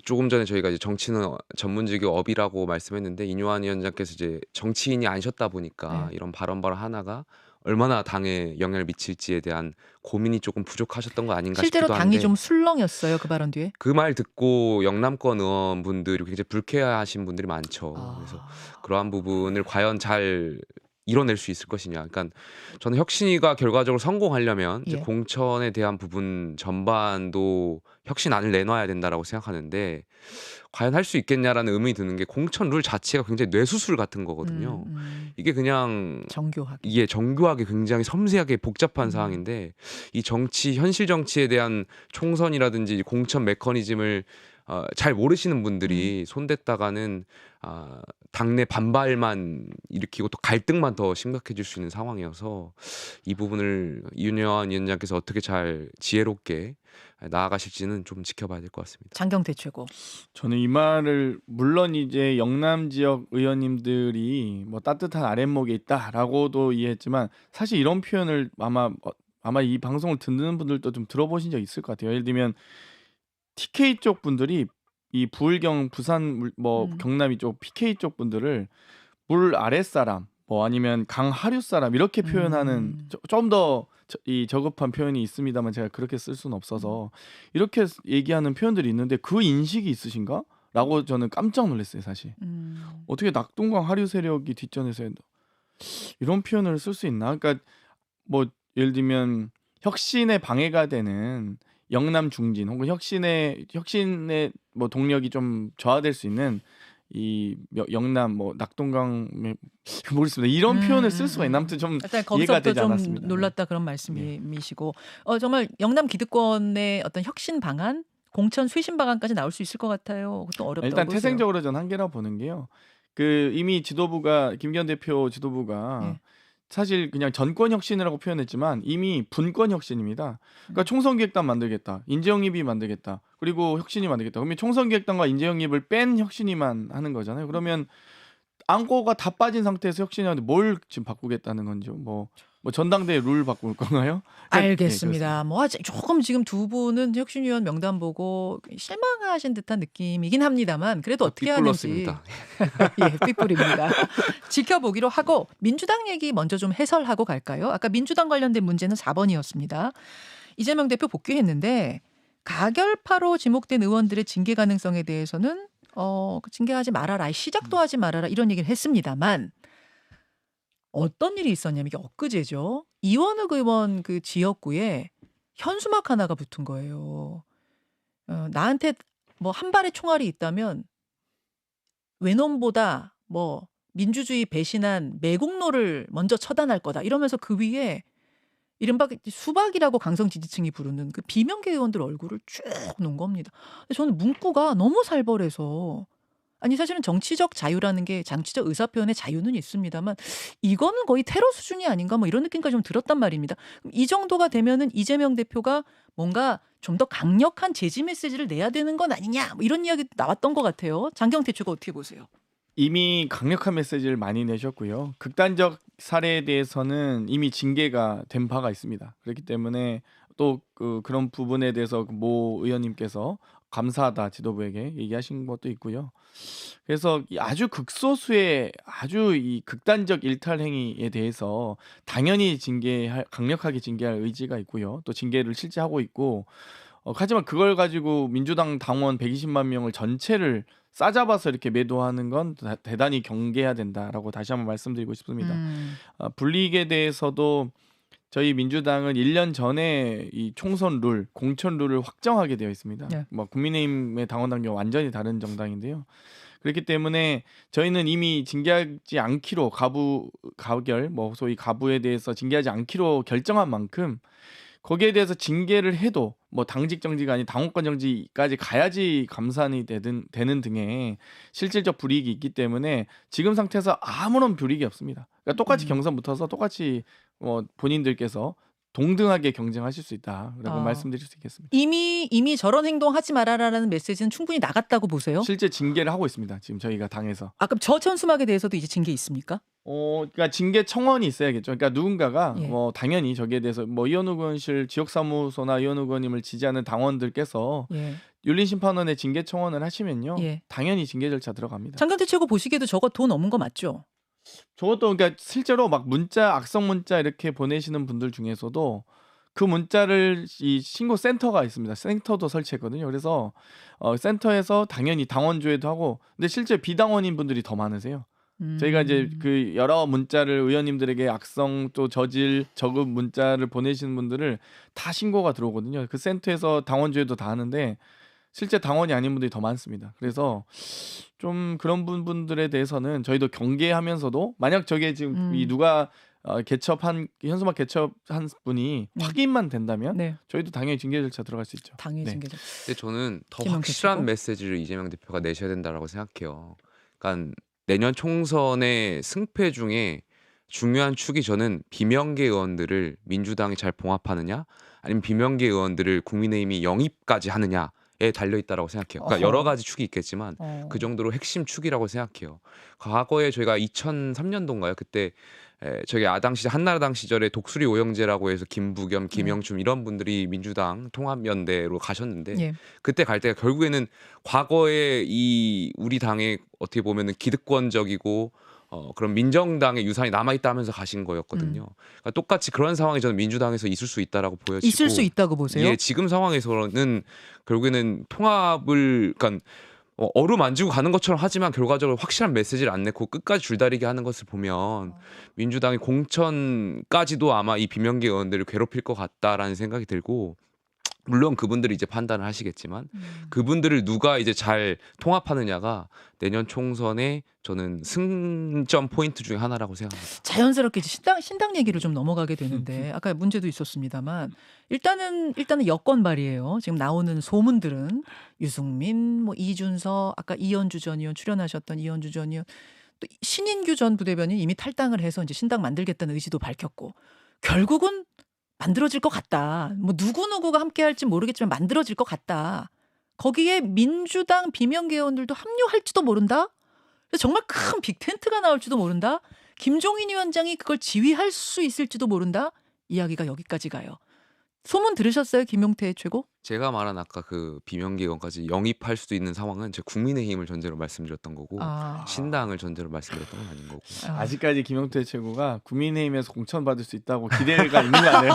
조금 전에 저희가 이제 정치는 전문직의 업이라고 말씀했는데 인유한 위원장께서 이제 정치인이 아니셨다 보니까 이런 발언 하나가 얼마나 당에 영향을 미칠지에 대한 고민이 조금 부족하셨던 거 아닌가 실제로 싶기도 당이 한데 좀 술렁였어요, 그 발언 뒤에? 그 말 듣고 영남권 의원분들이 굉장히 불쾌하신 분들이 많죠. 그래서 그러한 부분을 과연 잘 이뤄낼 수 있을 것이냐. 그러니까 저는 혁신위가 결과적으로 성공하려면 이제 공천에 대한 부분 전반도 혁신안을 내놔야 된다라고 생각하는데 과연 할 수 있겠냐라는 의문이 드는 게 공천 룰 자체가 굉장히 뇌수술 같은 거거든요. 이게 그냥 정교하게 굉장히 섬세하게 복잡한 사항인데 이 현실 정치에 대한 총선이라든지 공천 메커니즘을 잘 모르시는 분들이 손댔다가는 당내 반발만 일으키고 또 갈등만 더 심각해질 수 있는 상황이어서 이 부분을 이윤여한 위원장께서 어떻게 잘 지혜롭게 나아가실지는 좀 지켜봐야 될 것 같습니다. 장경태 최고. 저는 이 말을 물론 이제 영남 지역 의원님들이 뭐 따뜻한 아랫목에 있다라고도 이해했지만 사실 이런 표현을 아마 이 방송을 듣는 분들도 좀 들어보신 적 있을 것 같아요. 예를 들면 TK 쪽 분들이 이 부울경 부산 뭐 경남 이쪽 PK 쪽 분들을 물 아랫 사람 뭐 아니면 강 하류 사람 이렇게 표현하는 좀 더 이 저급한 표현이 있습니다만 제가 그렇게 쓸 수는 없어서 이렇게 얘기하는 표현들이 있는데 그 인식이 있으신가? 라고 저는 깜짝 놀랐어요, 사실. 어떻게 낙동강 하류 세력이 뒷전에서 이런 표현을 쓸 수 있나? 그러니까 뭐 예를 들면 혁신에 방해가 되는 영남 중진 혹은 혁신의 뭐 동력이 좀 저하될 수 있는 이 영남 뭐 낙동강 모르겠습니다. 이런 표현을 쓸 수가 있나? 아무튼 좀 이해가 되지 않았습니다. 좀 놀랐다 그런 말씀이시고 정말 영남 기득권의 어떤 혁신 방안, 공천 쇄신 방안까지 나올 수 있을 것 같아요. 그것도 어렵다고 일단 보세요. 태생적으로 전 한계라고 보는 게요. 그 이미 지도부가 김기현 대표 지도부가 사실 그냥 전권 혁신이라고 표현했지만 이미 분권 혁신입니다. 그러니까 총선기획단 만들겠다, 인재영입이 만들겠다, 그리고 혁신이 만들겠다. 그러면 총선기획단과 인재영입을 뺀 혁신이만 하는 거잖아요. 그러면 안고가 다 빠진 상태에서 혁신하는데 뭘 지금 바꾸겠다는 건지요? 뭐 전당대회 룰 바꿀 건가요? 알겠습니다. 뭐 아직 조금 지금 두 분은 혁신위원 명단 보고 실망하신 듯한 느낌이긴 합니다만 그래도 어떻게 하는지 삐뿔었습니다. 예, 삐뿔입니다. 지켜보기로 하고 민주당 얘기 먼저 좀 해설하고 갈까요? 아까 민주당 관련된 문제는 4번이었습니다. 이재명 대표 복귀했는데 가결파로 지목된 의원들의 징계 가능성에 대해서는 징계하지 말아라, 시작도 하지 말아라 이런 얘기를 했습니다만 어떤 일이 있었냐면 이게 엊그제죠. 이원욱 의원 그 지역구에 현수막 하나가 붙은 거예요. 나한테 뭐 한 발의 총알이 있다면 외놈보다 뭐 민주주의 배신한 매국노를 먼저 처단할 거다. 이러면서 그 위에 이른바 수박이라고 강성 지지층이 부르는 그 비명계 의원들 얼굴을 쭉 놓은 겁니다. 근데 저는 문구가 너무 살벌해서 아니 사실은 정치적 자유라는 게 정치적 의사표현의 자유는 있습니다만 이거는 거의 테러 수준이 아닌가 뭐 이런 느낌까지 좀 들었단 말입니다. 이 정도가 되면은 이재명 대표가 뭔가 좀 더 강력한 제지 메시지를 내야 되는 건 아니냐 뭐 이런 이야기 나왔던 것 같아요. 장경태 측은 어떻게 보세요? 이미 강력한 메시지를 많이 내셨고요. 극단적 사례에 대해서는 이미 징계가 된 바가 있습니다. 그렇기 때문에 또 그런 부분에 대해서 모 의원님께서 감사하다 지도부에게 얘기하신 것도 있고요. 그래서 아주 극소수의 아주 이 극단적 일탈 행위에 대해서 당연히 강력하게 징계할 의지가 있고요. 또 징계를 실제 하고 있고 하지만 그걸 가지고 민주당 당원 120만 명을 전체를 싸잡아서 이렇게 매도하는 건 대단히 경계해야 된다라고 다시 한번 말씀드리고 싶습니다. 불이익에 대해서도 저희 민주당은 1년 전에 이 총선 룰, 공천 룰을 확정하게 되어 있습니다. 네. 뭐 국민의힘의 당원 당규와 완전히 다른 정당인데요. 그렇기 때문에 저희는 이미 징계하지 않기로 가결, 뭐 소위 가부에 대해서 징계하지 않기로 결정한 만큼 거기에 대해서 징계를 해도 뭐 당직 정지가 아닌 당원권 정지까지 가야지 감산이 되는 등의 실질적 불이익이 있기 때문에 지금 상태에서 아무런 불이익이 없습니다. 그러니까 똑같이 경선 붙어서 똑같이 본인들께서 동등하게 경쟁하실 수 있다라고 말씀드릴 수 있겠습니다. 이미 저런 행동하지 말아라라는 메시지는 충분히 나갔다고 보세요? 실제 징계를 하고 있습니다. 지금 저희가 당에서. 그럼 저 현수막에 대해서도 이제 징계 있습니까? 그러니까 징계 청원이 있어야겠죠. 그러니까 누군가가 당연히 저기에 대해서 뭐 이현욱 의원실 지역사무소나 이현욱 의원님을 지지하는 당원들께서 윤리심판원에 징계 청원을 하시면요, 당연히 징계 절차 들어갑니다. 장경태 최고 보시기에도 저거 돈 넘은 거 맞죠? 저것도 그러니까 실제로 막 문자, 악성 문자 이렇게 보내시는 분들 중에서도 그 문자를 이 신고 센터가 있습니다. 센터도 설치했거든요. 그래서 센터에서 당연히 당원조회도 하고, 근데 실제 비당원인 분들이 더 많으세요. 저희가 이제 그 여러 문자를 의원님들에게 악성 또 저급 문자를 보내시는 분들을 다 신고가 들어오거든요. 그 센터에서 당원조회도 다 하는데 실제 당원이 아닌 분들이 더 많습니다. 그래서 좀 그런 분들에 대해서는 저희도 경계하면서도 만약 저게 지금 이 누가 현수막 개첩한 분이 확인만 된다면 저희도 당연히 징계 절차 들어갈 수 있죠. 당연히 징계 절차. 근데 저는 더 확실한 메시지를 이재명 대표가 내셔야 된다라고 생각해요. 그러니까 내년 총선의 승패 중에 중요한 축이 저는 비명계 의원들을 민주당이 잘 봉합하느냐 아니면 비명계 의원들을 국민의힘이 영입까지 하느냐 에 달려 있다라고 생각해요. 그러니까 여러 가지 축이 있겠지만 그 정도로 핵심 축이라고 생각해요. 과거에 저희가 2003년도인가요? 그때 저희 한나라당 시절에 독수리 오영재라고 해서 김부겸, 김영춤 이런 분들이 민주당 통합연대로 가셨는데 그때 갈 때가 결국에는 과거에 이 우리 당의 어떻게 보면은 기득권적이고 그런 민정당의 유산이 남아있다면서 가신 거였거든요. 그러니까 똑같이 그런 상황이 저는 민주당에서 있을 수 있다라고 보여지고 있을 수 있다고 보세요? 예, 지금 상황에서는 결국에는 통합을 그러니까 어루만지고 가는 것처럼 하지만 결과적으로 확실한 메시지를 안 내고 끝까지 줄다리기 하는 것을 보면 민주당이 공천까지도 아마 이 비명계 의원들을 괴롭힐 것 같다라는 생각이 들고 물론 그분들이 이제 판단을 하시겠지만 그분들을 누가 이제 잘 통합하느냐가 내년 총선의 저는 승점 포인트 중에 하나라고 생각합니다. 자연스럽게 이제 신당 얘기를 좀 넘어가게 되는데 아까 문제도 있었습니다만 일단은 여권발이에요. 지금 나오는 소문들은 유승민, 뭐 이준석, 아까 이현주 전 의원 출연하셨던 이현주 전 의원 또 신인규 전 부대변인 이미 탈당을 해서 이제 신당 만들겠다는 의지도 밝혔고 결국은 만들어질 것 같다. 뭐 누구누구가 함께 할지 모르겠지만 만들어질 것 같다. 거기에 민주당 비명계원들도 합류할지도 모른다. 그래서 정말 큰 빅텐트가 나올지도 모른다. 김종인 위원장이 그걸 지휘할 수 있을지도 모른다. 이야기가 여기까지 가요. 소문 들으셨어요? 김용태 최고? 제가 말한 아까 그 비명계건까지 영입할 수도 있는 상황은 제 국민의힘을 전제로 말씀드렸던 거고 신당을 전제로 말씀드렸던 건 아닌 거고. 아직까지 김용태 최고가 국민의힘에서 공천받을 수 있다고 기대가 있는 거 아니에요?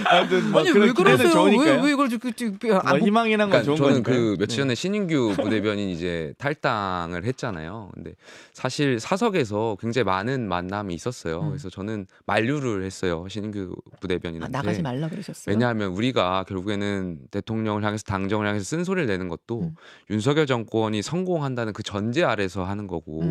아무튼 뭐 아니 그런 왜 기대는 그러세요? 좋으니까요. 왜 이걸 뭐 희망이란 건 좋은 저는 거니까요. 그 며칠 전에 신인규 부대변인 이제 탈당을 했잖아요. 근데 사실 사석에서 굉장히 많은 만남이 있었어요. 그래서 저는 만류를 했어요. 신인규 부대변인한테. 나가지 말라 그러셨어요? 왜냐하면 우리가 결국에는 대통령을 향해서 당정을 향해서 쓴소리를 내는 것도 윤석열 정권이 성공한다는 그 전제 아래서 하는 거고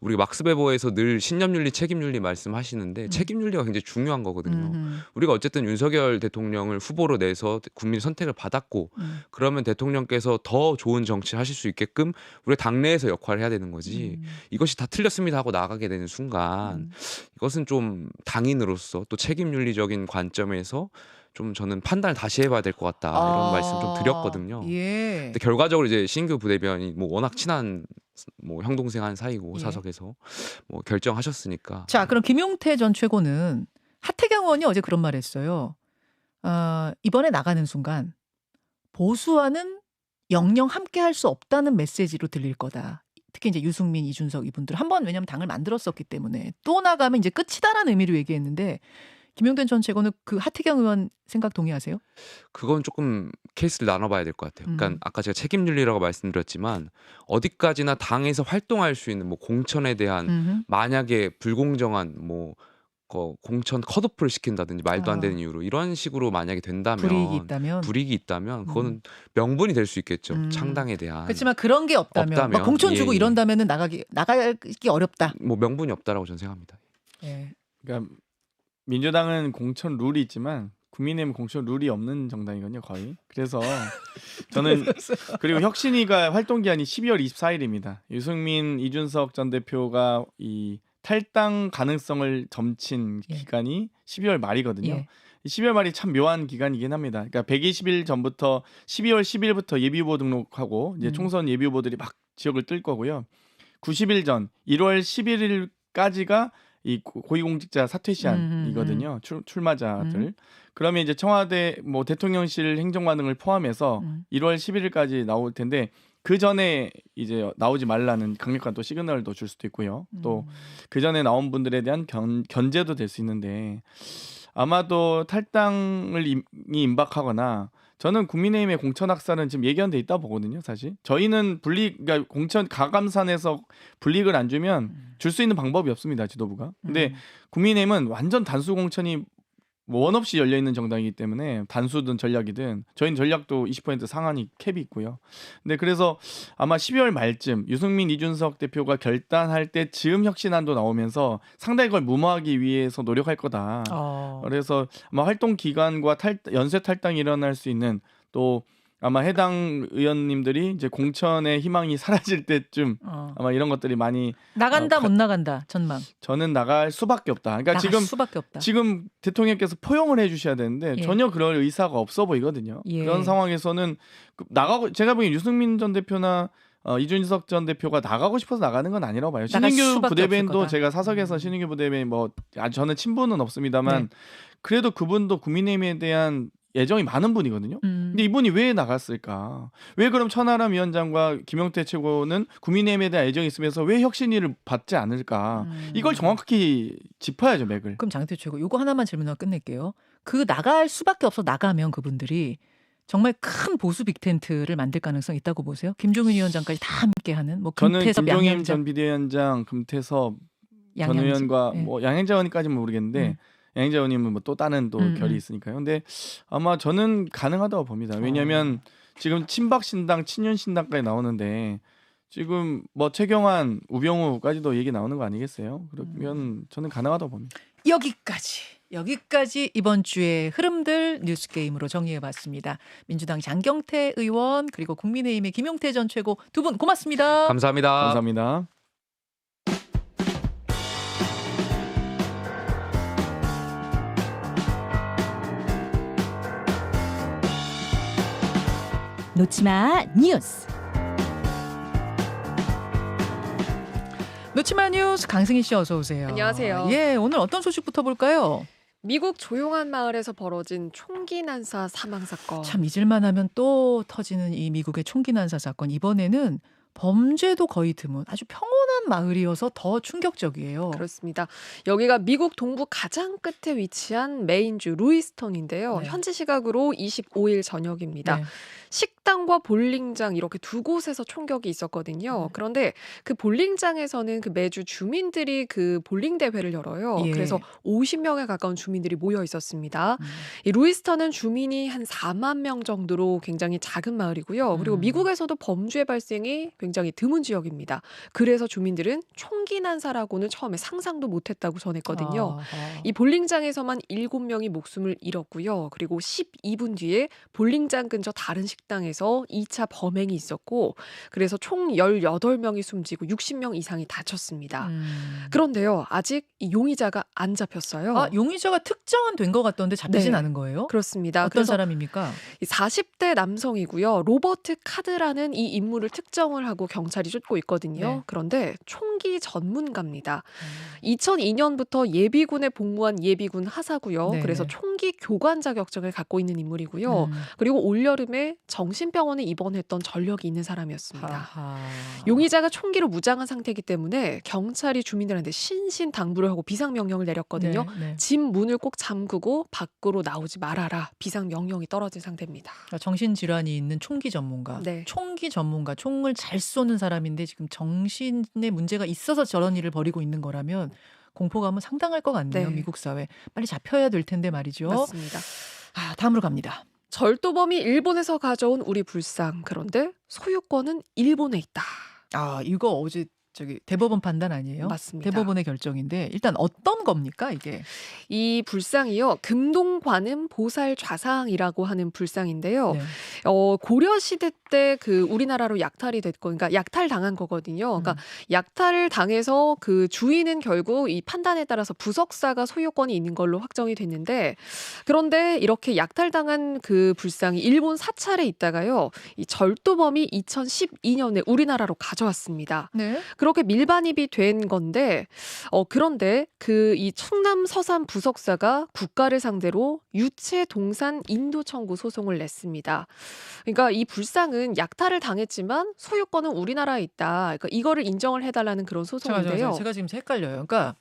우리 막스 베버에서 늘 신념윤리 책임윤리 말씀하시는데 책임윤리가 굉장히 중요한 거거든요. 우리가 어쨌든 윤석열 대통령을 후보로 내서 국민 선택을 받았고 그러면 대통령께서 더 좋은 정치를 하실 수 있게끔 우리 당내에서 역할을 해야 되는 거지 이것이 다 틀렸습니다 하고 나가게 되는 순간 이것은 좀 당인으로서 또 책임윤리적인 관점에서 좀 저는 판단을 다시 해봐야 될 것 같다 이런 말씀 좀 드렸거든요. 예. 근데 결과적으로 이제 신규 부대변이 뭐 워낙 친한 뭐 형 동생 한 사이고 예. 사석에서 뭐 결정하셨으니까. 자, 그럼 김용태 전 최고는 하태경 의원이 어제 그런 말했어요. 이번에 나가는 순간 보수와는 영영 함께할 수 없다는 메시지로 들릴 거다. 특히 이제 유승민, 이준석 이분들 한번 왜냐하면 당을 만들었었기 때문에 또 나가면 이제 끝이다라는 의미로 얘기했는데 김용태 전 최고는 그 하태경 의원 생각 동의하세요? 그건 조금 케이스를 나눠봐야 될 것 같아요. 그러니까 아까 제가 책임윤리라고 말씀드렸지만 어디까지나 당에서 활동할 수 있는 뭐 공천에 대한 만약에 불공정한 뭐 공천 컷오프를 시킨다든지 말도 안 되는 이유로 이런 식으로 만약에 된다면 불이익이 있다면 그거는 명분이 될 수 있겠죠. 창당에 대한. 그렇지만 그런 게 없다면 막 공천 주고 이런다면은 나가기 어렵다. 뭐 명분이 없다라고 저는 생각합니다. 예. 그러니까 민주당은 공천 룰이 있지만 국민의힘은 공천 룰이 없는 정당이거든요, 거의. 그래서 저는 그리고 혁신위가 활동 기한이 12월 24일입니다. 유승민, 이준석 전 대표가 이 탈당 가능성을 점친 기간이 12월 말이거든요. 예. 12월 말이 참 묘한 기간이긴 합니다. 그러니까 120일 전부터 12월 10일부터 예비후보 등록하고 이제 총선 예비후보들이 막 지역을 뜰 거고요. 90일 전 1월 11일까지가 이 고위공직자 사퇴 시한이거든요. 출마자들. 그러면 이제 청와대 뭐 대통령실 행정관 등을 포함해서 1월 11일까지 나올 텐데 그 전에 이제 나오지 말라는 강력한 또 시그널도 줄 수도 있고요. 또 그 전에 나온 분들에 대한 견제도 될 수 있는데 아마도 탈당을 임박하거나 저는 국민의힘의 공천 학살은 지금 예견돼 있다 보거든요, 사실. 저희는 그러니까 공천 가감산에서 불이익을 안 주면 줄 수 있는 방법이 없습니다, 지도부가. 근데 국민의힘은 완전 단수 공천이 원 없이 열려 있는 정당이기 때문에 단수든 전략이든 저희는 전략도 20% 상한이 캡이 있고요. 근데 그래서 아마 12월 말쯤 유승민, 이준석 대표가 결단할 때쯤 혁신안도 나오면서 상당히 그걸 무마하기 위해서 노력할 거다. 그래서 아마 활동 기간과 연쇄 탈당이 일어날 수 있는 또 아마 해당 의원님들이 이제 공천의 희망이 사라질 때쯤 아마 이런 것들이 많이 나간다 못 나간다 전망. 저는 나갈 수밖에 없다. 그러니까 지금 대통령께서 포용을 해주셔야 되는데 전혀 그럴 의사가 없어 보이거든요. 그런 상황에서는 제가 보기엔 유승민 전 대표나 이준석 전 대표가 나가고 싶어서 나가는 건 아니라고 봐요. 신인규 부대변인도 제가 사석에서 신인규 부대변인 저는 친분은 없습니다만 그래도 그분도 국민의힘에 대한 애정이 많은 분이거든요. 근데 이분이 왜 나갔을까? 왜 그럼 천하람 위원장과 김용태 최고는 국민의힘에 대한 애정이 있으면서 왜 혁신위를 받지 않을까? 이걸 정확히 짚어야죠, 맥을. 그럼 장태 최고, 요거 하나만 질문하고 끝낼게요. 그 나갈 수밖에 없어 나가면 그분들이 정말 큰 보수 빅텐트를 만들 가능성이 있다고 보세요? 김종인 위원장까지 다 함께하는 뭐 금태섭, 저는 김종인 양양자. 전 비대위원장, 금태섭 전 양양자. 의원과 뭐 양양자 의원까지는 모르겠는데 양양자 의원님은 뭐 또 다른 또 결이 있으니까요. 근데 아마 저는 가능하다고 봅니다. 왜냐하면 지금 친박 신당, 친윤 신당까지 나오는데 지금 뭐 최경환, 우병우까지도 얘기 나오는 거 아니겠어요? 그러면 저는 가능하다고 봅니다. 여기까지 이번 주의 흐름들 뉴스 게임으로 정리해봤습니다. 민주당 장경태 의원 그리고 국민의힘의 김용태 전 최고 두 분 고맙습니다. 감사합니다. 감사합니다. 놓치마 뉴스. 놓치마 뉴스 강승희 씨 어서 오세요. 안녕하세요. 예, 오늘 어떤 소식부터 볼까요? 미국 조용한 마을에서 벌어진 총기 난사 사망 사건. 참 잊을만 하면 또 터지는 이 미국의 총기 난사 사건. 이번에는 범죄도 거의 드문 아주 평온한 마을이어서 더 충격적이에요. 그렇습니다. 여기가 미국 동부 가장 끝에 위치한 메인주 루이스턴인데요. 네. 현지 시각으로 25일 저녁입니다. 네. 식당과 볼링장 이렇게 두 곳에서 총격이 있었거든요. 그런데 그 볼링장에서는 그 매주 주민들이 그 볼링 대회를 열어요. 예. 그래서 50명에 가까운 주민들이 모여 있었습니다. 이 루이스턴은 주민이 한 4만 명 정도로 굉장히 작은 마을이고요. 그리고 미국에서도 범죄 발생이 굉장히 드문 지역입니다. 그래서 주민들은 총기 난사라고는 처음에 상상도 못했다고 전했거든요. 이 볼링장에서만 7명이 목숨을 잃었고요. 그리고 12분 뒤에 볼링장 근처 다른 식당에서 2차 범행이 있었고 그래서 총 18명이 숨지고 60명 이상이 다쳤습니다. 그런데요. 아직 이 용의자가 안 잡혔어요. 아, 용의자가 특정은 된 것 같던데 잡히진 네. 않은 거예요? 그렇습니다. 어떤 사람입니까? 40대 남성이고요. 로버트 카드라는 이 인물을 특정을 하고 경찰이 쫓고 있거든요. 네. 그런데 총기 전문가입니다. 2002년부터 예비군에 복무한 예비군 하사고요. 네. 그래서 총기 교관 자격증을 갖고 있는 인물이고요. 그리고 올여름에 정신병원에 입원했던 전력이 있는 사람이었습니다. 용의자가 총기로 무장한 상태이기 때문에 경찰이 주민들한테 신신당부를 하고 비상명령을 내렸거든요. 네, 네. 집 문을 꼭 잠그고 밖으로 나오지 말아라. 비상명령이 떨어진 상태입니다. 그러니까 정신질환이 있는 총기 전문가. 네. 총기 전문가. 총을 잘 쏘는 사람인데 지금 정신에 문제가 있어서 저런 일을 벌이고 있는 거라면 공포감은 상당할 것 같네요. 네. 미국 사회. 빨리 잡혀야 될 텐데 말이죠. 맞습니다. 다음으로 갑니다. 절도범이 일본에서 가져온 우리 불상. 그런데 소유권은 일본에 있다. 이거 어제 대법원 판단 아니에요? 맞습니다. 대법원의 결정인데 일단 어떤 겁니까 이게? 이 불상이요. 금동관음 보살 좌상이라고 하는 불상인데요. 네. 고려 시대 때 그 우리나라로 약탈이 됐고, 그러니까 약탈 당한 거거든요. 그러니까 약탈을 당해서 그 주인은 결국 이 판단에 따라서 부석사가 소유권이 있는 걸로 확정이 됐는데, 그런데 이렇게 약탈당한 그 불상이 일본 사찰에 있다가요. 이 절도범이 2012년에 우리나라로 가져왔습니다. 네. 그렇게 밀반입이 된 건데, 그런데 그 이 충남 서산 부석사가 국가를 상대로 유체 동산 인도 청구 소송을 냈습니다. 그러니까 이 불상은 약탈을 당했지만 소유권은 우리나라에 있다. 그러니까 이거를 인정을 해달라는 그런 소송인데요. 제가 지금 헷갈려요. 그러니까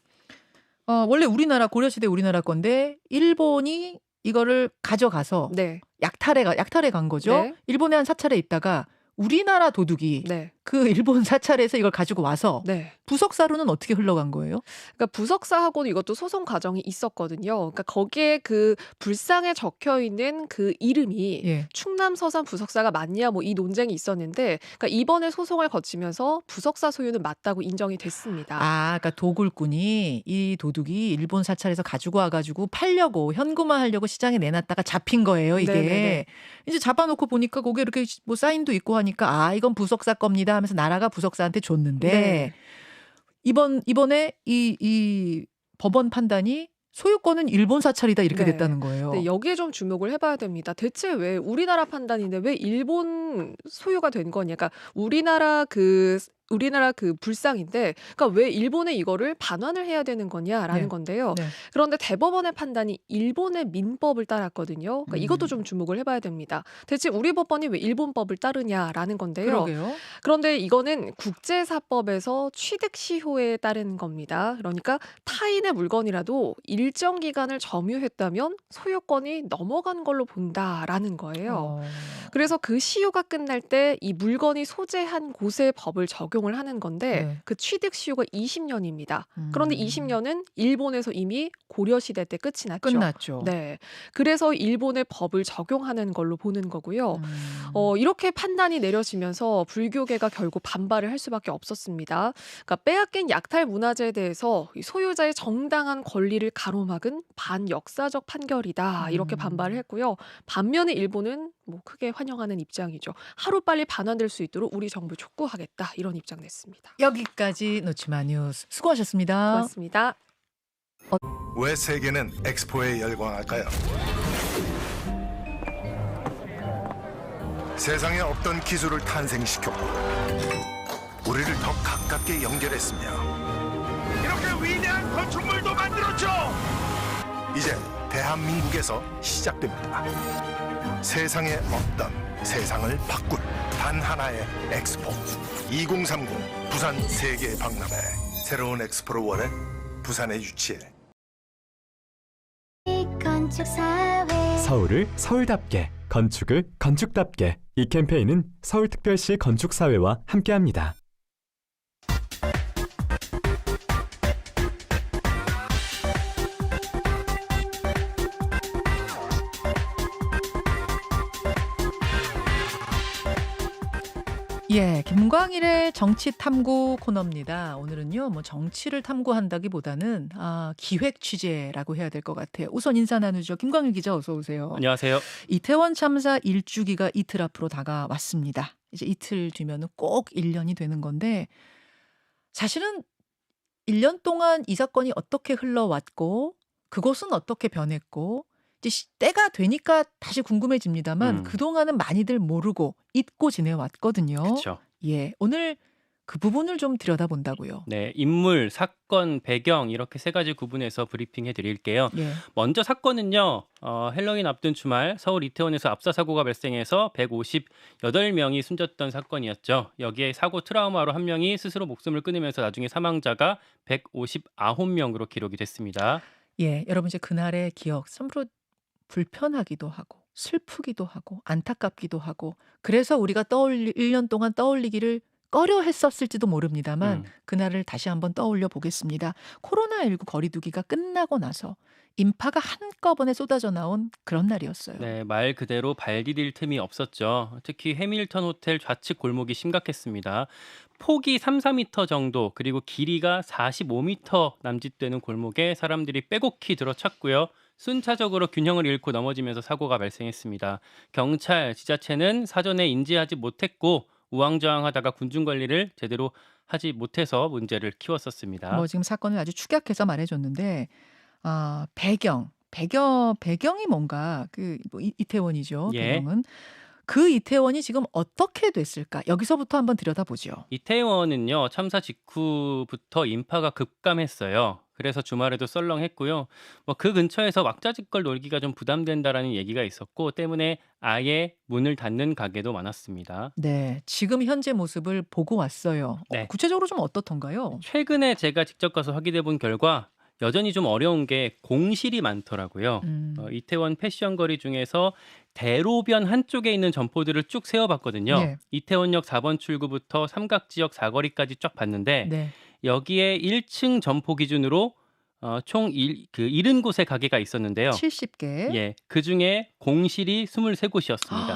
원래 고려시대 우리나라 건데 일본이 이거를 가져가서 네. 약탈에 간 거죠. 네. 일본의 한 사찰에 있다가 우리나라 도둑이 네. 그 일본 사찰에서 이걸 가지고 와서 네. 부석사로는 어떻게 흘러간 거예요? 그러니까 부석사하고도 이것도 소송 과정이 있었거든요. 그러니까 거기에 그 불상에 적혀 있는 그 이름이 예. 충남 서산 부석사가 맞냐 뭐 이 논쟁이 있었는데, 그러니까 이번에 소송을 거치면서 부석사 소유는 맞다고 인정이 됐습니다. 그러니까 도굴꾼이 이 도둑이 일본 사찰에서 가지고 와가지고 팔려고 현금화하려고 시장에 내놨다가 잡힌 거예요. 이게 네네네. 이제 잡아놓고 보니까 거기에 이렇게 뭐 사인도 있고 하니까 이건 부석사 겁니다 하면서 나라가 부석사한테 줬는데 네. 이번에 이 법원 판단이 소유권은 일본 사찰이다 이렇게 네. 됐다는 거예요. 네, 여기에 좀 주목을 해봐야 됩니다. 대체 왜 우리나라 판단인데 왜 일본 소유가 된 거냐? 그러니까 우리나라 그 불상인데, 그러니까 왜 일본에 이거를 반환을 해야 되는 거냐라는 네. 건데요. 네. 그런데 대법원의 판단이 일본의 민법을 따랐거든요. 그러니까 이것도 좀 주목을 해봐야 됩니다. 대체 우리 법원이 왜 일본법을 따르냐라는 건데요. 그러게요. 그런데 이거는 국제사법에서 취득시효에 따른 겁니다. 그러니까 타인의 물건이라도 일정 기간을 점유했다면 소유권이 넘어간 걸로 본다라는 거예요. 그래서 그 시효가 끝날 때 이 물건이 소재한 곳의 법을 적용을 하는 건데 네. 그 취득 시효가 20년입니다. 그런데 20년은 일본에서 이미 고려 시대 때 끝이 났죠. 끝났죠. 네. 그래서 일본의 법을 적용하는 걸로 보는 거고요. 이렇게 판단이 내려지면서 불교계가 결국 반발을 할 수밖에 없었습니다. 그러니까 빼앗긴 약탈 문화재에 대해서 이 소유자의 정당한 권리를 가로막은 반역사적 판결이다. 이렇게 반발을 했고요. 반면에 일본은 뭐 크게 환영하는 입장이죠. 하루빨리 반환될 수 있도록 우리 정부 촉구하겠다. 이런 입장 냈습니다. 여기까지 놓치마 뉴스 수고하셨습니다. 고맙습니다. 왜 세계는 엑스포에 열광할까요? 세상에 없던 기술을 탄생시켰고 우리를 더 가깝게 연결했으며 이렇게 위대한 건축물도 만들었죠. 이제 대한민국에서 시작됩니다. 세상에 없던 세상을 바꿀 단 하나의 엑스포 2030 부산 세계 박람회. 새로운 엑스포를 원해 부산에 유치해. 서울을 서울답게, 건축을 건축답게. 이 캠페인은 서울특별시 건축사회와 함께합니다. 예, 김광일의 정치 탐구 코너입니다. 오늘은요, 뭐 정치를 탐구한다기보다는 기획 취재라고 해야 될 것 같아요. 우선 인사 나누죠. 김광일 기자 어서 오세요. 안녕하세요. 이태원 참사 1주기가 이틀 앞으로 다가왔습니다. 이제 이틀 뒤면은 꼭 1년이 되는 건데 사실은 1년 동안 이 사건이 어떻게 흘러왔고 그것은 어떻게 변했고 이제 때가 되니까 다시 궁금해집니다만 그동안은 많이들 모르고 잊고 지내왔거든요. 그렇죠. 예, 오늘 그 부분을 좀 들여다본다고요. 네, 인물, 사건, 배경 이렇게 세 가지 구분해서 브리핑해 드릴게요. 예. 먼저 사건은요. 헬로윈 앞둔 주말 서울 이태원에서 압사 사고가 발생해서 158명이 숨졌던 사건이었죠. 여기에 사고 트라우마로 한 명이 스스로 목숨을 끊으면서 나중에 사망자가 159명으로 기록이 됐습니다. 예, 여러분 이제 그날의 기억 참으로 불편하기도 하고 슬프기도 하고 안타깝기도 하고 그래서 우리가 1년 동안 떠올리기를 꺼려 했었을지도 모릅니다만 그날을 다시 한번 떠올려 보겠습니다. 코로나19 거리두기가 끝나고 나서 인파가 한꺼번에 쏟아져 나온 그런 날이었어요. 네, 말 그대로 발 디딜 틈이 없었죠. 특히 해밀턴 호텔 좌측 골목이 심각했습니다. 폭이 3-4m 정도 그리고 길이가 45m 남짓되는 골목에 사람들이 빼곡히 들어찼고요. 순차적으로 균형을 잃고 넘어지면서 사고가 발생했습니다. 경찰, 지자체는 사전에 인지하지 못했고 우왕좌왕하다가 군중관리를 제대로 하지 못해서 문제를 키웠었습니다. 뭐 지금 사건을 아주 축약해서 말해줬는데 배경이 뭔가 이태원이죠. 예. 배경은 그 이태원이 지금 어떻게 됐을까? 여기서부터 한번 들여다보죠. 이태원은요. 참사 직후부터 인파가 급감했어요. 그래서 주말에도 썰렁했고요. 뭐 그 근처에서 왁자지껄 놀기가 좀 부담된다라는 얘기가 있었고 때문에 아예 문을 닫는 가게도 많았습니다. 네, 지금 현재 모습을 보고 왔어요. 네. 구체적으로 좀 어떻던가요? 최근에 제가 직접 가서 확인해 본 결과 여전히 좀 어려운 게 공실이 많더라고요. 이태원 패션 거리 중에서 대로변 한쪽에 있는 점포들을 쭉 세워봤거든요. 네. 이태원역 4번 출구부터 삼각지역 사거리까지 쫙 봤는데 네. 여기에 1층 점포 기준으로 총 70곳의 가게가 있었는데요. 70개. 예, 그중에 공실이 23곳이었습니다.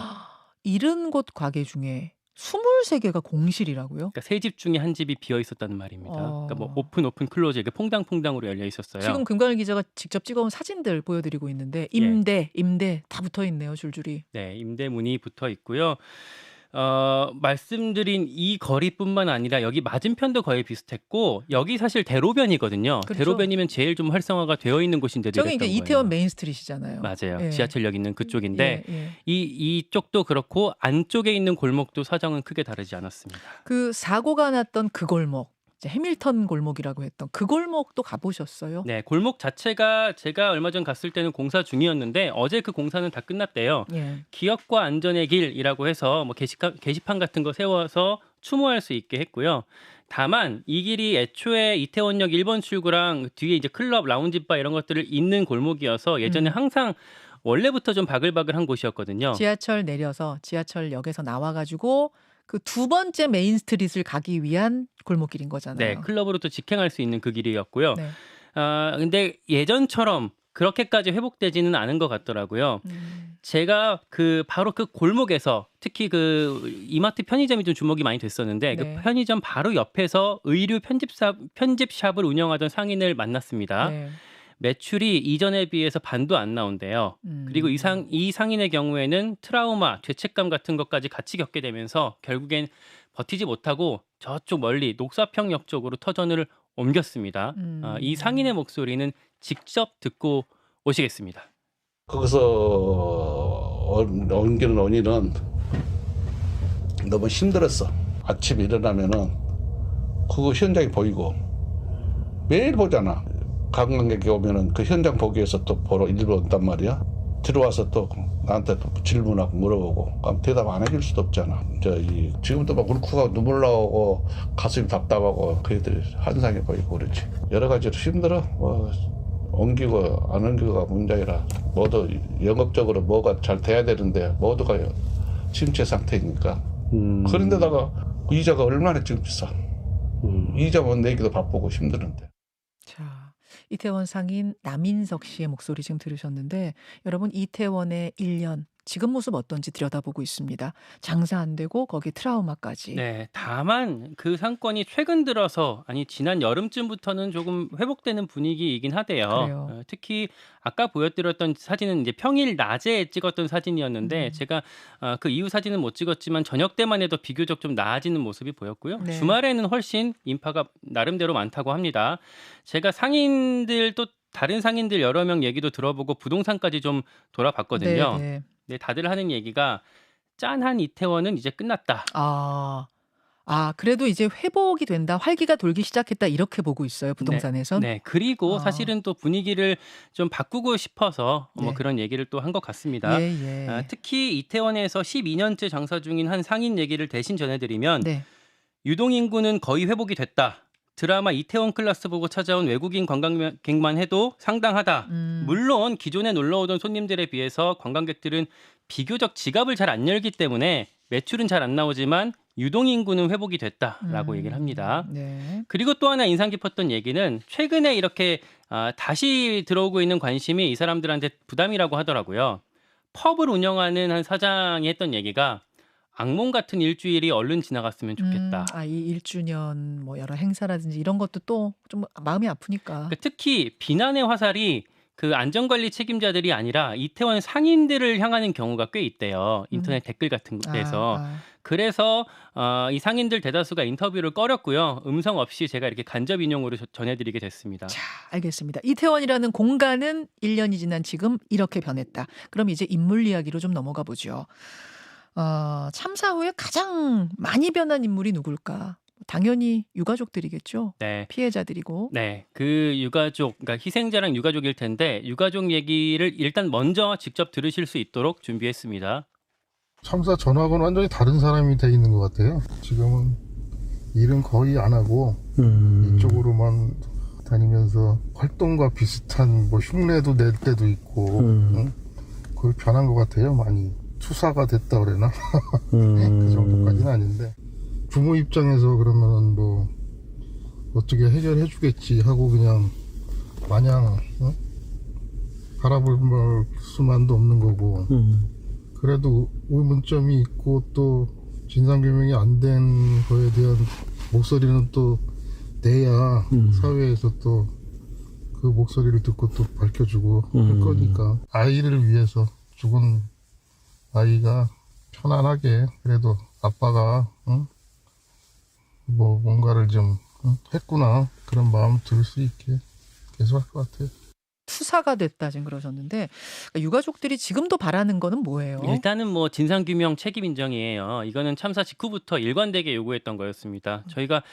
70곳 가게 중에 23개가 공실이라고요? 그러니까 세 집 중에 한 집이 비어 있었다는 말입니다. 그러니까 뭐 오픈 클로즈 이렇게 퐁당퐁당으로 열려 있었어요. 지금 금광일 기자가 직접 찍어온 사진들 보여드리고 있는데 임대 다 붙어 있네요, 줄줄이. 네, 임대문이 붙어 있고요. 말씀드린 이 거리뿐만 아니라 여기 맞은편도 거의 비슷했고 여기 사실 대로변이거든요. 그렇죠. 대로변이면 제일 좀 활성화가 되어 있는 곳인데 저기 이게 이태원 메인스트리트잖아요. 맞아요. 예. 지하철역 있는 그쪽인데 예. 이쪽도 그렇고 안쪽에 있는 골목도 사정은 크게 다르지 않았습니다. 그 사고가 났던 그 골목, 이제 해밀턴 골목이라고 했던 그 골목도 가보셨어요? 네, 골목 자체가 제가 얼마 전 갔을 때는 공사 중이었는데 어제 그 공사는 다 끝났대요. 예. 기업과 안전의 길이라고 해서 뭐 게시판 같은 거 세워서 추모할 수 있게 했고요. 다만 이 길이 애초에 이태원역 1번 출구랑 뒤에 이제 클럽, 라운지바 이런 것들을 잇는 골목이어서 예전에 항상 원래부터 좀 바글바글한 곳이었거든요. 지하철 내려서 지하철역에서 나와가지고 그 두 번째 메인스트리트를 가기 위한 골목길인 거잖아요. 네, 클럽으로도 직행할 수 있는 그 길이었고요. 네. 근데 예전처럼 그렇게까지 회복되지는 않은 것 같더라고요. 제가 바로 그 골목에서 특히 그 이마트 편의점이 좀 주목이 많이 됐었는데 네. 그 편의점 바로 옆에서 의류 편집샵을 운영하던 상인을 만났습니다. 네. 매출이 이전에 비해서 반도 안 나온대요. 그리고 이 상인의 경우에는 트라우마, 죄책감 같은 것까지 같이 겪게 되면서 결국엔 버티지 못하고 저쪽 멀리 녹사평역 쪽으로 터전을 옮겼습니다. 이 상인의 목소리는 직접 듣고 오시겠습니다. 거기서 옮기는 원인은 너무 힘들었어. 아침에 일어나면은 그거 현장이 보이고 매일 보잖아. 관광객이 오면은 그 현장 보기 위해서 또 보러 일부러 온단 말이야. 들어와서 또 나한테 또 질문하고 물어보고 그럼 대답 안 해줄 수도 없잖아. 지금도 막 울컥하고 눈물 나오고 가슴이 답답하고 그 애들이 환상이 보이고 그렇지. 여러 가지로 힘들어. 뭐 옮기고 안 옮기고가 문제라 모두 영업적으로 뭐가 잘 돼야 되는데 모두가 침체 상태니까. 그런데다가 이자가 얼마나 지금 비싸. 이자만 내기도 바쁘고 힘드는데. 자, 이태원 상인 남인석 씨의 목소리 지금 들으셨는데 여러분 이태원의 1년 지금 모습 어떤지 들여다보고 있습니다. 장사 안 되고 거기 트라우마까지. 네, 다만 그 상권이 최근 들어서 아니 지난 여름쯤부터는 조금 회복되는 분위기이긴 하대요. 그래요. 특히 아까 보여드렸던 사진은 이제 평일 낮에 찍었던 사진이었는데 제가 그 이후 사진은 못 찍었지만 저녁 때만 해도 비교적 좀 나아지는 모습이 보였고요. 네. 주말에는 훨씬 인파가 나름대로 많다고 합니다. 제가 상인들 또 다른 상인들 여러 명 얘기도 들어보고 부동산까지 좀 돌아봤거든요. 네. 네, 다들 하는 얘기가 짠한 이태원은 이제 끝났다. 그래도 이제 회복이 된다, 활기가 돌기 시작했다 이렇게 보고 있어요 부동산에선. 네, 그리고 사실은 또 분위기를 좀 바꾸고 싶어서 뭐 그런 얘기를 또 한 것 같습니다. 특히 이태원에서 12년째 장사 중인 한 상인 얘기를 대신 전해드리면 유동인구는 거의 회복이 됐다. 드라마 이태원 클라스 보고 찾아온 외국인 관광객만 해도 상당하다. 물론 기존에 놀러오던 손님들에 비해서 관광객들은 비교적 지갑을 잘 안 열기 때문에 매출은 잘 안 나오지만 유동인구는 회복이 됐다라고 얘기를 합니다. 그리고 또 하나 인상 깊었던 얘기는 최근에 이렇게 다시 들어오고 있는 관심이 이 사람들한테 부담이라고 하더라고요. 펍을 운영하는 한 사장이 했던 얘기가 악몽 같은 일주일이 얼른 지나갔으면 좋겠다. 이 1주년 뭐 여러 행사라든지 이런 것도 또 좀 마음이 아프니까. 그러니까 특히 비난의 화살이 그 안전관리 책임자들이 아니라 이태원 상인들을 향하는 경우가 꽤 있대요. 인터넷 댓글 같은 데서. 그래서 이 상인들 대다수가 인터뷰를 꺼렸고요. 음성 없이 제가 이렇게 간접 인용으로 전해드리게 됐습니다. 자, 알겠습니다. 이태원이라는 공간은 1년이 지난 지금 이렇게 변했다. 그럼 이제 인물 이야기로 좀 넘어가 보죠. 참사 후에 가장 많이 변한 인물이 누굴까? 당연히 유가족들이겠죠. 네. 피해자들이고. 네. 그 유가족, 그러니까 희생자랑 유가족일 텐데 유가족 얘기를 일단 먼저 직접 들으실 수 있도록 준비했습니다. 참사 전하고는 완전히 다른 사람이 돼 있는 것 같아요. 지금은 일은 거의 안 하고 이쪽으로만 다니면서 활동과 비슷한 뭐 흉내도 낼 때도 있고 거의 변한 것 같아요. 많이. 투사가 됐다 그래나? 그 정도까지는 아닌데 부모 입장에서 그러면은 뭐 어떻게 해결해 주겠지 하고 그냥 마냥 바라볼 수만도 없는 거고 그래도 의문점이 있고 또 진상규명이 안 된 거에 대한 목소리는 또 내야 사회에서 또 그 목소리를 듣고 또 밝혀주고 할 거니까 아이를 위해서 죽은 아이가 편안하게 그래도 아빠가 뭐 뭔가를 좀 했구나 그런 마음 들 수 있게 계속 할 것 같아요. 투사가 됐다 지금 그러셨는데 유가족들이 지금도 바라는 거는 뭐예요? 일단은 뭐 진상규명 책임 인정이에요. 이거는 참사 직후부터 일관되게 요구했던 거였습니다. 저희가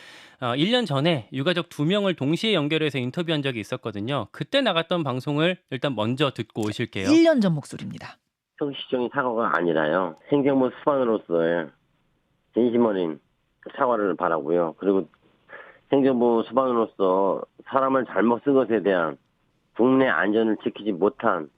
1년 전에 유가족 2명을 동시에 연결해서 인터뷰한 적이 있었거든요. 그때 나갔던 방송을 일단 먼저 듣고 오실게요. 1년 전 목소리입니다. 형식적인 사과가 아니라요. 행정부 수반으로서의 진심 어린 사과를 바라고요. 그리고 행정부 수반으로서 사람을 잘못 쓴 것에 대한 국내 안전을 지키지 못한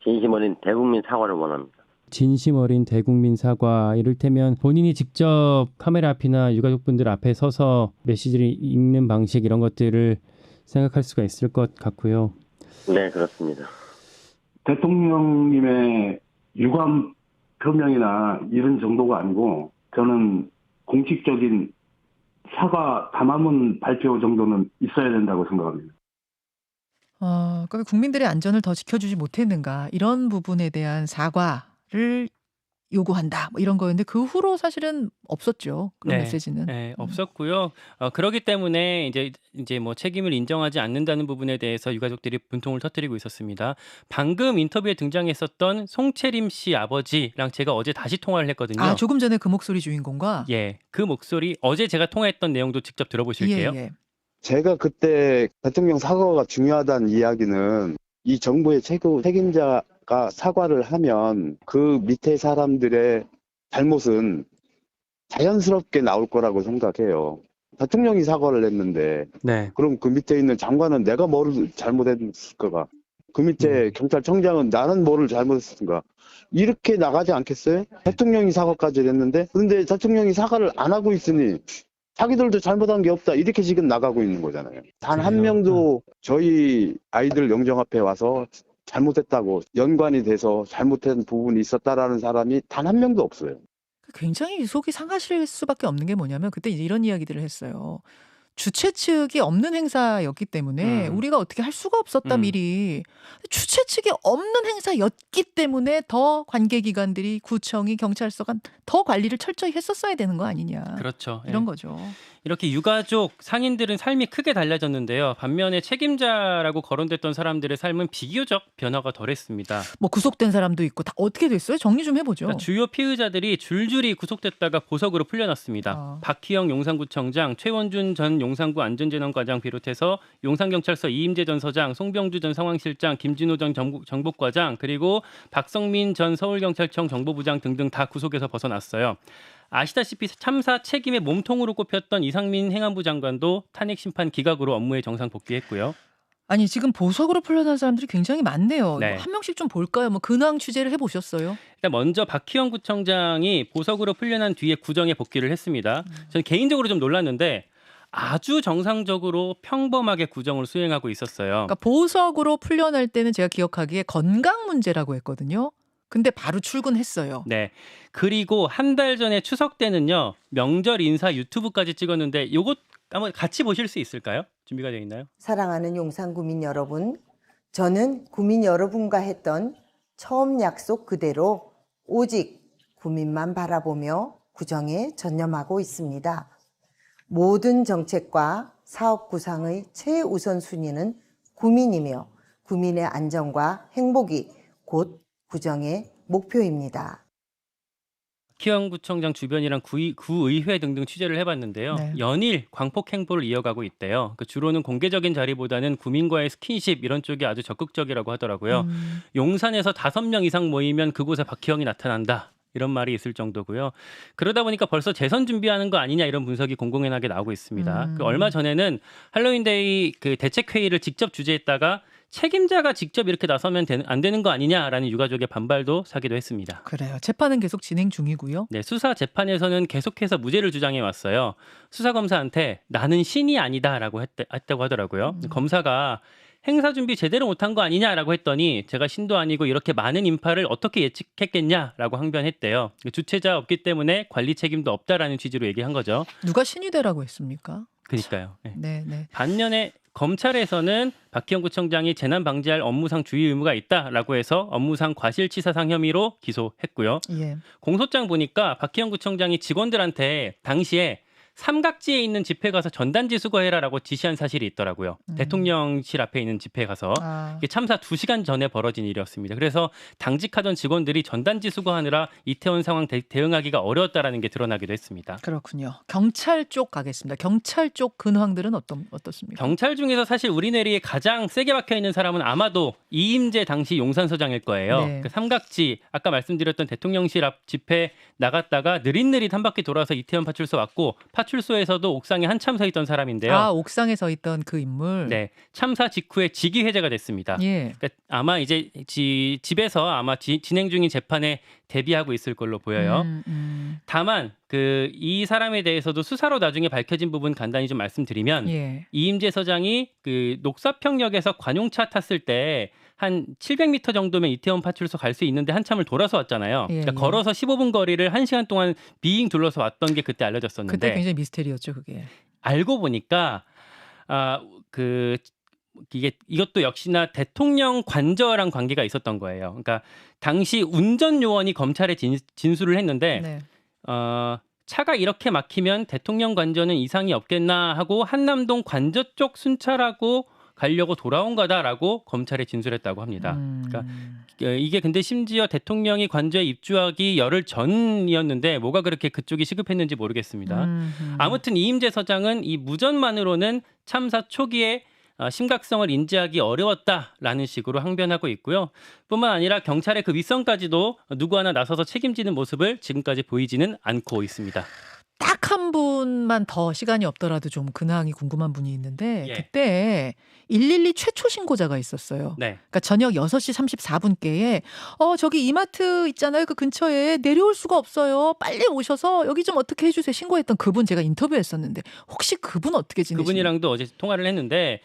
진심 어린 대국민 사과를 원합니다. 진심 어린 대국민 사과, 이를테면 본인이 직접 카메라 앞이나 유가족분들 앞에 서서 메시지를 읽는 방식 이런 것들을 생각할 수가 있을 것 같고요. 네, 그렇습니다. 대통령님의 유감 표명이나 이런 정도가 아니고 저는 공식적인 사과 담화문 발표 정도는 있어야 된다고 생각합니다. 그러니까 국민들의 안전을 더 지켜주지 못했는가 이런 부분에 대한 사과를 요구한다. 뭐 이런 거였는데 그 후로 사실은 없었죠. 그런 네. 메시지는. 네, 없었고요. 그러기 때문에 이제 뭐 책임을 인정하지 않는다는 부분에 대해서 유가족들이 분통을 터뜨리고 있었습니다. 방금 인터뷰에 등장했었던 송채림 씨 아버지랑 제가 어제 다시 통화를 했거든요. 아, 조금 전에 그 목소리 주인공과 예, 그 목소리 어제 제가 통화했던 내용도 직접 들어보실게요. 예. 제가 그때 대통령 사과가 중요하다는 이야기는 이 정부의 책임자가 사과를 하면 그 밑에 사람들의 잘못은 자연스럽게 나올 거라고 생각해요. 대통령이 사과를 했는데 네. 그럼 그 밑에 있는 장관은 내가 뭐를 잘못했을까? 그 밑에 경찰청장은 나는 뭐를 잘못했을까? 이렇게 나가지 않겠어요? 대통령이 사과까지 했는데 근데 대통령이 사과를 안 하고 있으니 자기들도 잘못한 게 없다 이렇게 지금 나가고 있는 거잖아요. 단 한 명도 저희 아이들 영정 앞에 와서 잘못했다고 연관이 돼서 잘못한 부분이 있었다라는 사람이 단 한 명도 없어요. 굉장히 속이 상하실 수밖에 없는 게 뭐냐면 그때 이제 이런 이야기들을 했어요. 주최 측이 없는 행사였기 때문에 우리가 어떻게 할 수가 없었다 미리. 주최 측이 없는 행사였기 때문에 더 관계기관들이 구청이 경찰서가 더 관리를 철저히 했었어야 되는 거 아니냐. 그렇죠. 이런 예. 거죠. 이렇게 유가족 상인들은 삶이 크게 달라졌는데요. 반면에 책임자라고 거론됐던 사람들의 삶은 비교적 변화가 덜했습니다. 뭐 구속된 사람도 있고 다 어떻게 됐어요? 정리 좀 해보죠. 그러니까 주요 피의자들이 줄줄이 구속됐다가 보석으로 풀려났습니다. 박희영 용산구청장, 최원준 전 용산구 안전재난과장 비롯해서 용산경찰서 이임재 전 서장, 송병주 전 상황실장, 김진호 전 정복과장, 그리고 박성민 전 서울경찰청 정보부장 등등 다 구속에서 벗어났어요. 아시다시피 참사 책임의 몸통으로 꼽혔던 이상민 행안부 장관도 탄핵 심판 기각으로 업무에 정상 복귀했고요. 아니 지금 보석으로 풀려난 사람들이 굉장히 많네요. 네. 한 명씩 좀 볼까요? 뭐 근황 취재를 해보셨어요? 일단 먼저 박희영 구청장이 보석으로 풀려난 뒤에 구정에 복귀를 했습니다. 저는 개인적으로 좀 놀랐는데 아주 정상적으로 평범하게 구정을 수행하고 있었어요. 그러니까 보석으로 풀려날 때는 제가 기억하기에 건강 문제라고 했거든요. 근데 바로 출근했어요. 네. 그리고 한 달 전에 추석 때는요. 명절 인사 유튜브까지 찍었는데 요것 한번 같이 보실 수 있을까요? 준비가 되어 있나요? 사랑하는 용산 구민 여러분, 저는 구민 여러분과 했던 처음 약속 그대로 오직 구민만 바라보며 구정에 전념하고 있습니다. 모든 정책과 사업 구상의 최우선 순위는 구민이며 구민의 안전과 행복이 곧 구정의 목표입니다. 박희영구청장 주변이랑 구의회 등등 취재를 해봤는데요. 네. 연일 광폭 행보를 이어가고 있대요. 주로는 공개적인 자리보다는 구민과의 스킨십 이런 쪽이 아주 적극적이라고 하더라고요. 용산에서 5명 이상 모이면 그곳에 박희영이 나타난다. 이런 말이 있을 정도고요. 그러다 보니까 벌써 재선 준비하는 거 아니냐 이런 분석이 공공연하게 나오고 있습니다. 얼마 전에는 할로윈데이 그 대책회의를 직접 주재했다가 책임자가 직접 이렇게 나서면 안 되는 거 아니냐라는 유가족의 반발도 사기도 했습니다. 그래요. 재판은 계속 진행 중이고요. 네, 수사 재판에서는 계속해서 무죄를 주장해 왔어요. 수사 검사한테 나는 신이 아니다라고 했다고 하더라고요. 검사가 행사 준비 제대로 못한 거 아니냐라고 했더니 제가 신도 아니고 이렇게 많은 인파를 어떻게 예측했겠냐라고 항변했대요. 주최자 없기 때문에 관리 책임도 없다라는 취지로 얘기한 거죠. 누가 신이 되라고 했습니까? 그러니까요. 네. 반면에 검찰에서는 박희영 구청장이 재난 방지할 업무상 주의 의무가 있다라고 해서 업무상 과실치사상 혐의로 기소했고요. 예. 공소장 보니까 박희영 구청장이 직원들한테 당시에 삼각지에 있는 집회 가서 전단지 수거해라라고 지시한 사실이 있더라고요. 대통령실 앞에 있는 집회 가서. 이게 참사 2시간 전에 벌어진 일이었습니다. 그래서 당직하던 직원들이 전단지 수거하느라 이태원 상황 대응하기가 어려웠다라는 게 드러나기도 했습니다. 그렇군요. 경찰 쪽 가겠습니다. 경찰 쪽 근황들은 어떻습니까? 경찰 중에서 사실 우리 내리에 가장 세게 박혀 있는 사람은 아마도 이임재 당시 용산서장일 거예요. 네. 그 삼각지 아까 말씀드렸던 대통령실 앞 집회 나갔다가 느릿느릿 한 바퀴 돌아서 이태원 파출소 왔고 파출소에서도 옥상에 한참 서 있던 사람인데요. 아, 옥상에 서 있던 그 인물. 네, 참사 직후에 직위 해제가 됐습니다. 예. 그러니까 아마 이제 집에서 아마 진행 중인 재판에 대비하고 있을 걸로 보여요. 다만 이 사람에 대해서도 수사로 나중에 밝혀진 부분 간단히 좀 말씀드리면 예. 이임재 서장이 그 녹사평역에서 관용차 탔을 때 한 700m 정도면 이태원 파출소 갈 수 있는데 한참을 돌아서 왔잖아요. 그러니까 걸어서 15분 거리를 1시간 동안 빙 둘러서 왔던 게 그때 알려졌었는데 그때 굉장히 미스테리였죠, 그게. 알고 보니까 그 이것도 역시나 대통령 관저랑 관계가 있었던 거예요. 그러니까 당시 운전 요원이 검찰에 진술을 했는데 네. 차가 이렇게 막히면 대통령 관저는 이상이 없겠나 하고 한남동 관저 쪽 순찰하고 가려고 돌아온 거다라고 검찰에 진술했다고 합니다. 그러니까 이게 근데 심지어 대통령이 관저에 입주하기 열흘 전이었는데 뭐가 그렇게 그쪽이 시급했는지 모르겠습니다. 아무튼 이임재 서장은 이 무전만으로는 참사 초기에 심각성을 인지하기 어려웠다라는 식으로 항변하고 있고요. 뿐만 아니라 경찰의 그 윗선까지도 누구 하나 나서서 책임지는 모습을 지금까지 보이지는 않고 있습니다. 딱 한 분만 더 시간이 없더라도 좀 근황이 궁금한 분이 있는데 예. 그때 112 최초 신고자가 있었어요. 네. 그러니까 저녁 6시 34분께에 저기 이마트 있잖아요. 그 근처에 내려올 수가 없어요. 빨리 오셔서 여기 좀 어떻게 해주세요. 신고했던 그분 제가 인터뷰했었는데 혹시 그분 어떻게 지내시나요? 그분이랑도 어제 통화를 했는데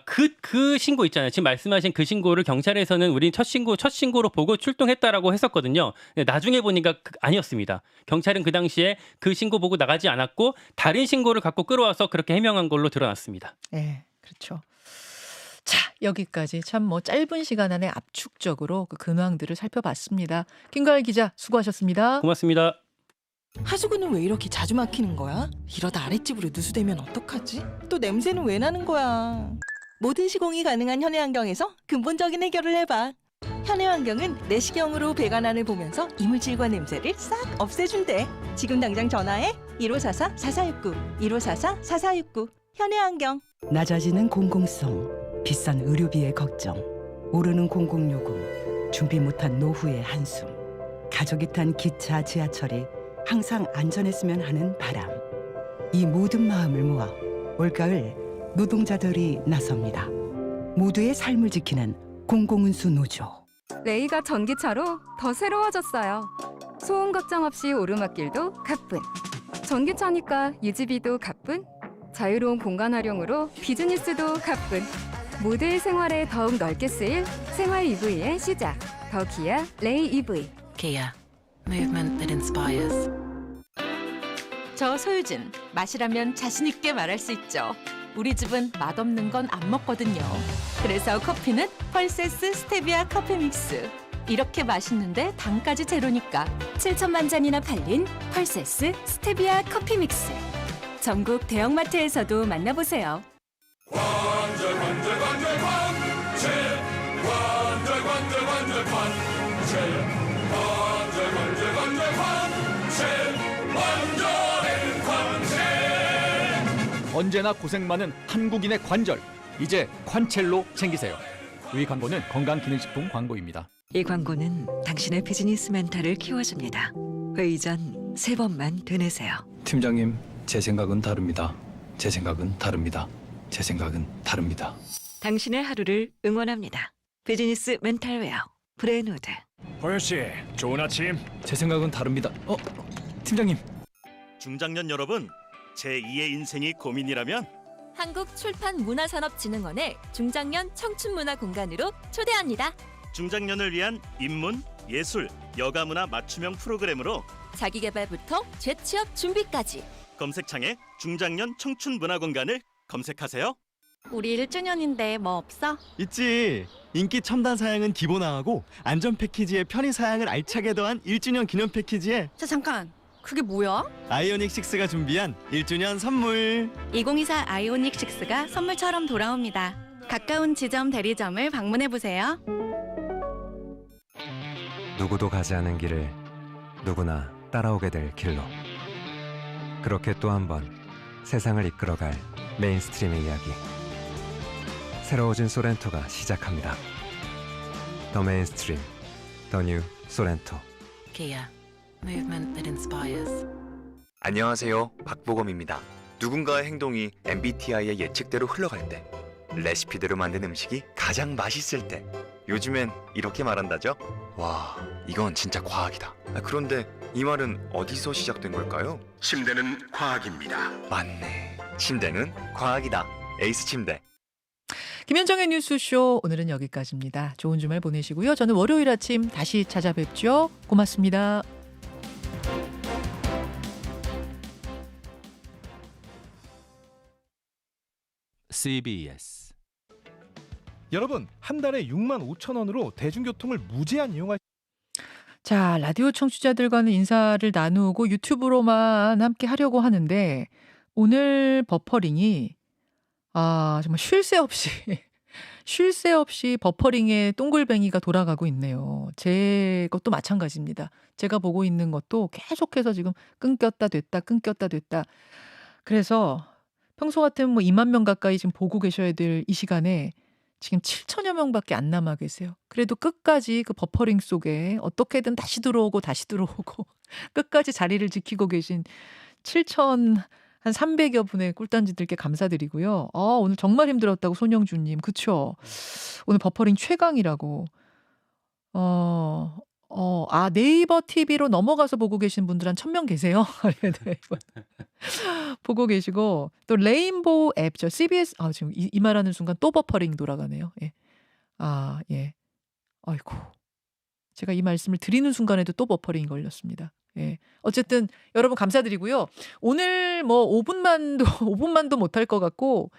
그 신고 있잖아요. 지금 말씀하신 그 신고를 경찰에서는 우리 첫 신고로 보고 출동했다라고 했었거든요. 근데 나중에 보니까 아니었습니다. 경찰은 그 당시에 그 신고 보고 나가지 않았고 다른 신고를 갖고 끌어와서 그렇게 해명한 걸로 드러났습니다. 네, 그렇죠. 자, 여기까지 참 뭐 짧은 시간 안에 압축적으로 그 근황들을 살펴봤습니다. 김가을 기자 수고하셨습니다. 고맙습니다. 하수구는 왜 이렇게 자주 막히는 거야? 이러다 아랫집으로 누수되면 어떡하지? 또 냄새는 왜 나는 거야? 모든 시공이 가능한 현해환경에서 근본적인 해결을 해봐. 현해환경은 내시경으로 배관안을 보면서 이물질과 냄새를 싹 없애준대. 지금 당장 전화해. 1544-4469 1544-4469 현해환경. 낮아지는 공공성, 비싼 의료비의 걱정, 오르는 공공요금, 준비 못한 노후의 한숨, 가족이 탄 기차, 지하철이 항상 안전했으면 하는 바람. 이 모든 마음을 모아 올가을 노동자들이 나섭니다. 모두의 삶을 지키는 공공운수 노조. 레이가 전기차로 더 새로워졌어요. 소음 걱정 없이 오르막길도 가뿐. 전기차니까 유지비도 가뿐. 자유로운 공간 활용으로 비즈니스도 가뿐. 모두의 생활에 더욱 넓게 쓰일 생활 EV의 시작. 더 기아 레이 EV. Kia, movement that inspires. 저 소유진, 마시라면 자신 있게 말할 수 있죠. 우리 집은 맛없는 건 안 먹거든요. 그래서 커피는 펄세스 스테비아 커피 믹스. 이렇게 맛있는데 당까지 제로니까 7천만 잔이나 팔린 펄세스 스테비아 커피 믹스. 전국 대형마트에서도 만나보세요. 관절 관절 관절 관절 관절 관절 관절 관절 관절 관절 관절 관절 관절의 관절. 언제나 고생 많은 한국인의 관절, 이제 관첼로 챙기세요. 이 광고는 건강기능식품 광고입니다. 이 광고는 당신의 비즈니스 멘탈을 키워줍니다. 회의 전 3번만 되뇌세요. 팀장님, 제 생각은 다릅니다. 제 생각은 다릅니다. 제 생각은 다릅니다. 당신의 하루를 응원합니다. 비즈니스 멘탈웨어 브레인우드. 호연 씨, 좋은 아침. 제 생각은 다릅니다. 팀장님. 중장년 여러분, 제2의 인생이 고민이라면 한국출판문화산업진흥원의 중장년 청춘문화공간으로 초대합니다. 중장년을 위한 인문, 예술, 여가문화 맞춤형 프로그램으로 자기개발부터 재취업 준비까지 검색창에 중장년 청춘문화공간을 검색하세요. 우리 1주년인데 뭐 없어? 있지. 인기 첨단 사양은 기본화하고 안전 패키지에 편의 사양을 알차게 더한 1주년 기념 패키지에 잠깐, 그게 뭐야? 아이오닉 6가 준비한 1주년 선물. 2024 아이오닉 6가 선물처럼 돌아옵니다. 가까운 지점 대리점을 방문해보세요. 누구도 가지 않은 길을 누구나 따라오게 될 길로, 그렇게 또 한 번 세상을 이끌어갈 메인스트림의 이야기, 새로워진 소렌토가 시작합니다. 더 메인스트림, 더 뉴 소렌토. Kia, movement that inspires. 안녕하세요, 박보검입니다. 누군가의 행동이 MBTI의 예측대로 흘러갈 때, 레시피대로 만든 음식이 가장 맛있을 때, 요즘엔 이렇게 말한다죠? 와, 이건 진짜 과학이다. 그런데 이 말은 어디서 시작된 걸까요? 침대는 과학입니다. 맞네, 침대는 과학이다. 에이스 침대. 김현정의 뉴스쇼 오늘은 여기까지입니다. 좋은 주말 보내시고요. 저는 월요일 아침 다시 찾아뵙죠. 고맙습니다. CBS 여러분, 한 달에 65,000원으로 대중교통을 무제한 이용할 자, 라디오 청취자들과는 인사를 나누고 유튜브로만 함께 하려고 하는데 오늘 버퍼링이 정말 쉴 새 없이 쉴 새 없이 버퍼링에 동글뱅이가 돌아가고 있네요. 제 것도 마찬가지입니다. 제가 보고 있는 것도 계속해서 지금 끊겼다 됐다 끊겼다 됐다. 그래서 평소 같으면 뭐 2만 명 가까이 지금 보고 계셔야 될 이 시간에 지금 7천여 명밖에 안 남아 계세요. 그래도 끝까지 그 버퍼링 속에 어떻게든 다시 들어오고 끝까지 자리를 지키고 계신 7천 한 300여 분의 꿀단지들께 감사드리고요. 오늘 정말 힘들었다고 손영주님, 그쵸? 오늘 버퍼링 최강이라고. 네이버 TV로 넘어가서 보고 계신 분들 한 1,000명 계세요. 네. 보고 계시고 또 레인보우 앱, 저 CBS 지금 이 말하는 순간 또 버퍼링 돌아가네요. 예. 예. 아이고. 제가 이 말씀을 드리는 순간에도 또 버퍼링이 걸렸습니다. 예. 어쨌든 여러분 감사드리고요. 오늘 뭐 5분만도 못할 것 같고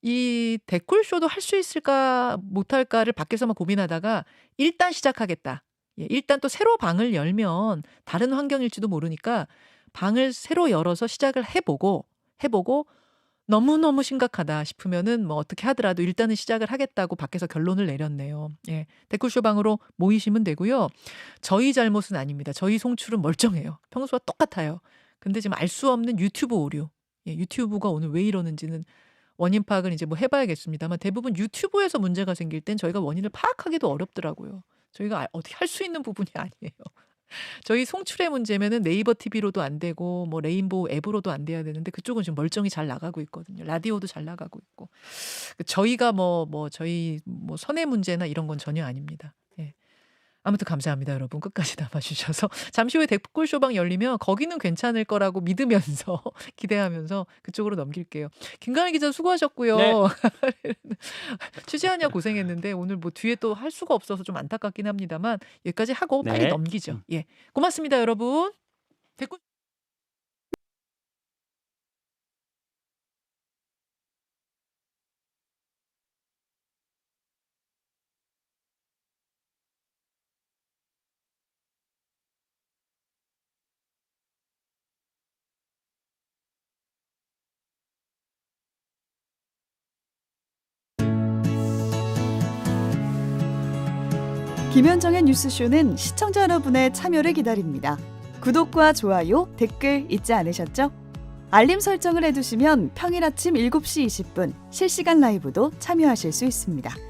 이 댓글쇼도 할 수 있을까 못할까를 밖에서만 고민하다가 일단 시작하겠다. 예, 일단 또 새로 방을 열면 다른 환경일지도 모르니까 방을 새로 열어서 시작을 해보고 너무너무 심각하다 싶으면은 뭐 어떻게 하더라도 일단은 시작을 하겠다고 밖에서 결론을 내렸네요. 예, 댓글쇼 방으로 모이시면 되고요. 저희 잘못은 아닙니다. 저희 송출은 멀쩡해요. 평소와 똑같아요. 근데 지금 알 수 없는 유튜브 오류. 예, 유튜브가 오늘 왜 이러는지는 원인 파악을 이제 뭐 해봐야겠습니다만 대부분 유튜브에서 문제가 생길 땐 저희가 원인을 파악하기도 어렵더라고요. 저희가 어떻게 할 수 있는 부분이 아니에요. 저희 송출의 문제면은 네이버 TV로도 안 되고 뭐 레인보우 앱으로도 안 돼야 되는데 그쪽은 지금 멀쩡히 잘 나가고 있거든요. 라디오도 잘 나가고 있고. 저희가 저희 선의 문제나 이런 건 전혀 아닙니다. 예. 아무튼 감사합니다, 여러분. 끝까지 남아주셔서. 잠시 후에 댓글쇼방 열리면 거기는 괜찮을 거라고 믿으면서 기대하면서 그쪽으로 넘길게요. 김가연 기자 수고하셨고요. 네. 취재하냐 고생했는데 오늘 뭐 뒤에 또 할 수가 없어서 좀 안타깝긴 합니다만 여기까지 하고 빨리 네. 넘기죠. 예, 고맙습니다, 여러분. 댓글 김현정의 뉴스쇼는 시청자 여러분의 참여를 기다립니다. 구독과 좋아요, 댓글 잊지 않으셨죠? 알림 설정을 해두시면 평일 아침 7시 20분 실시간 라이브도 참여하실 수 있습니다.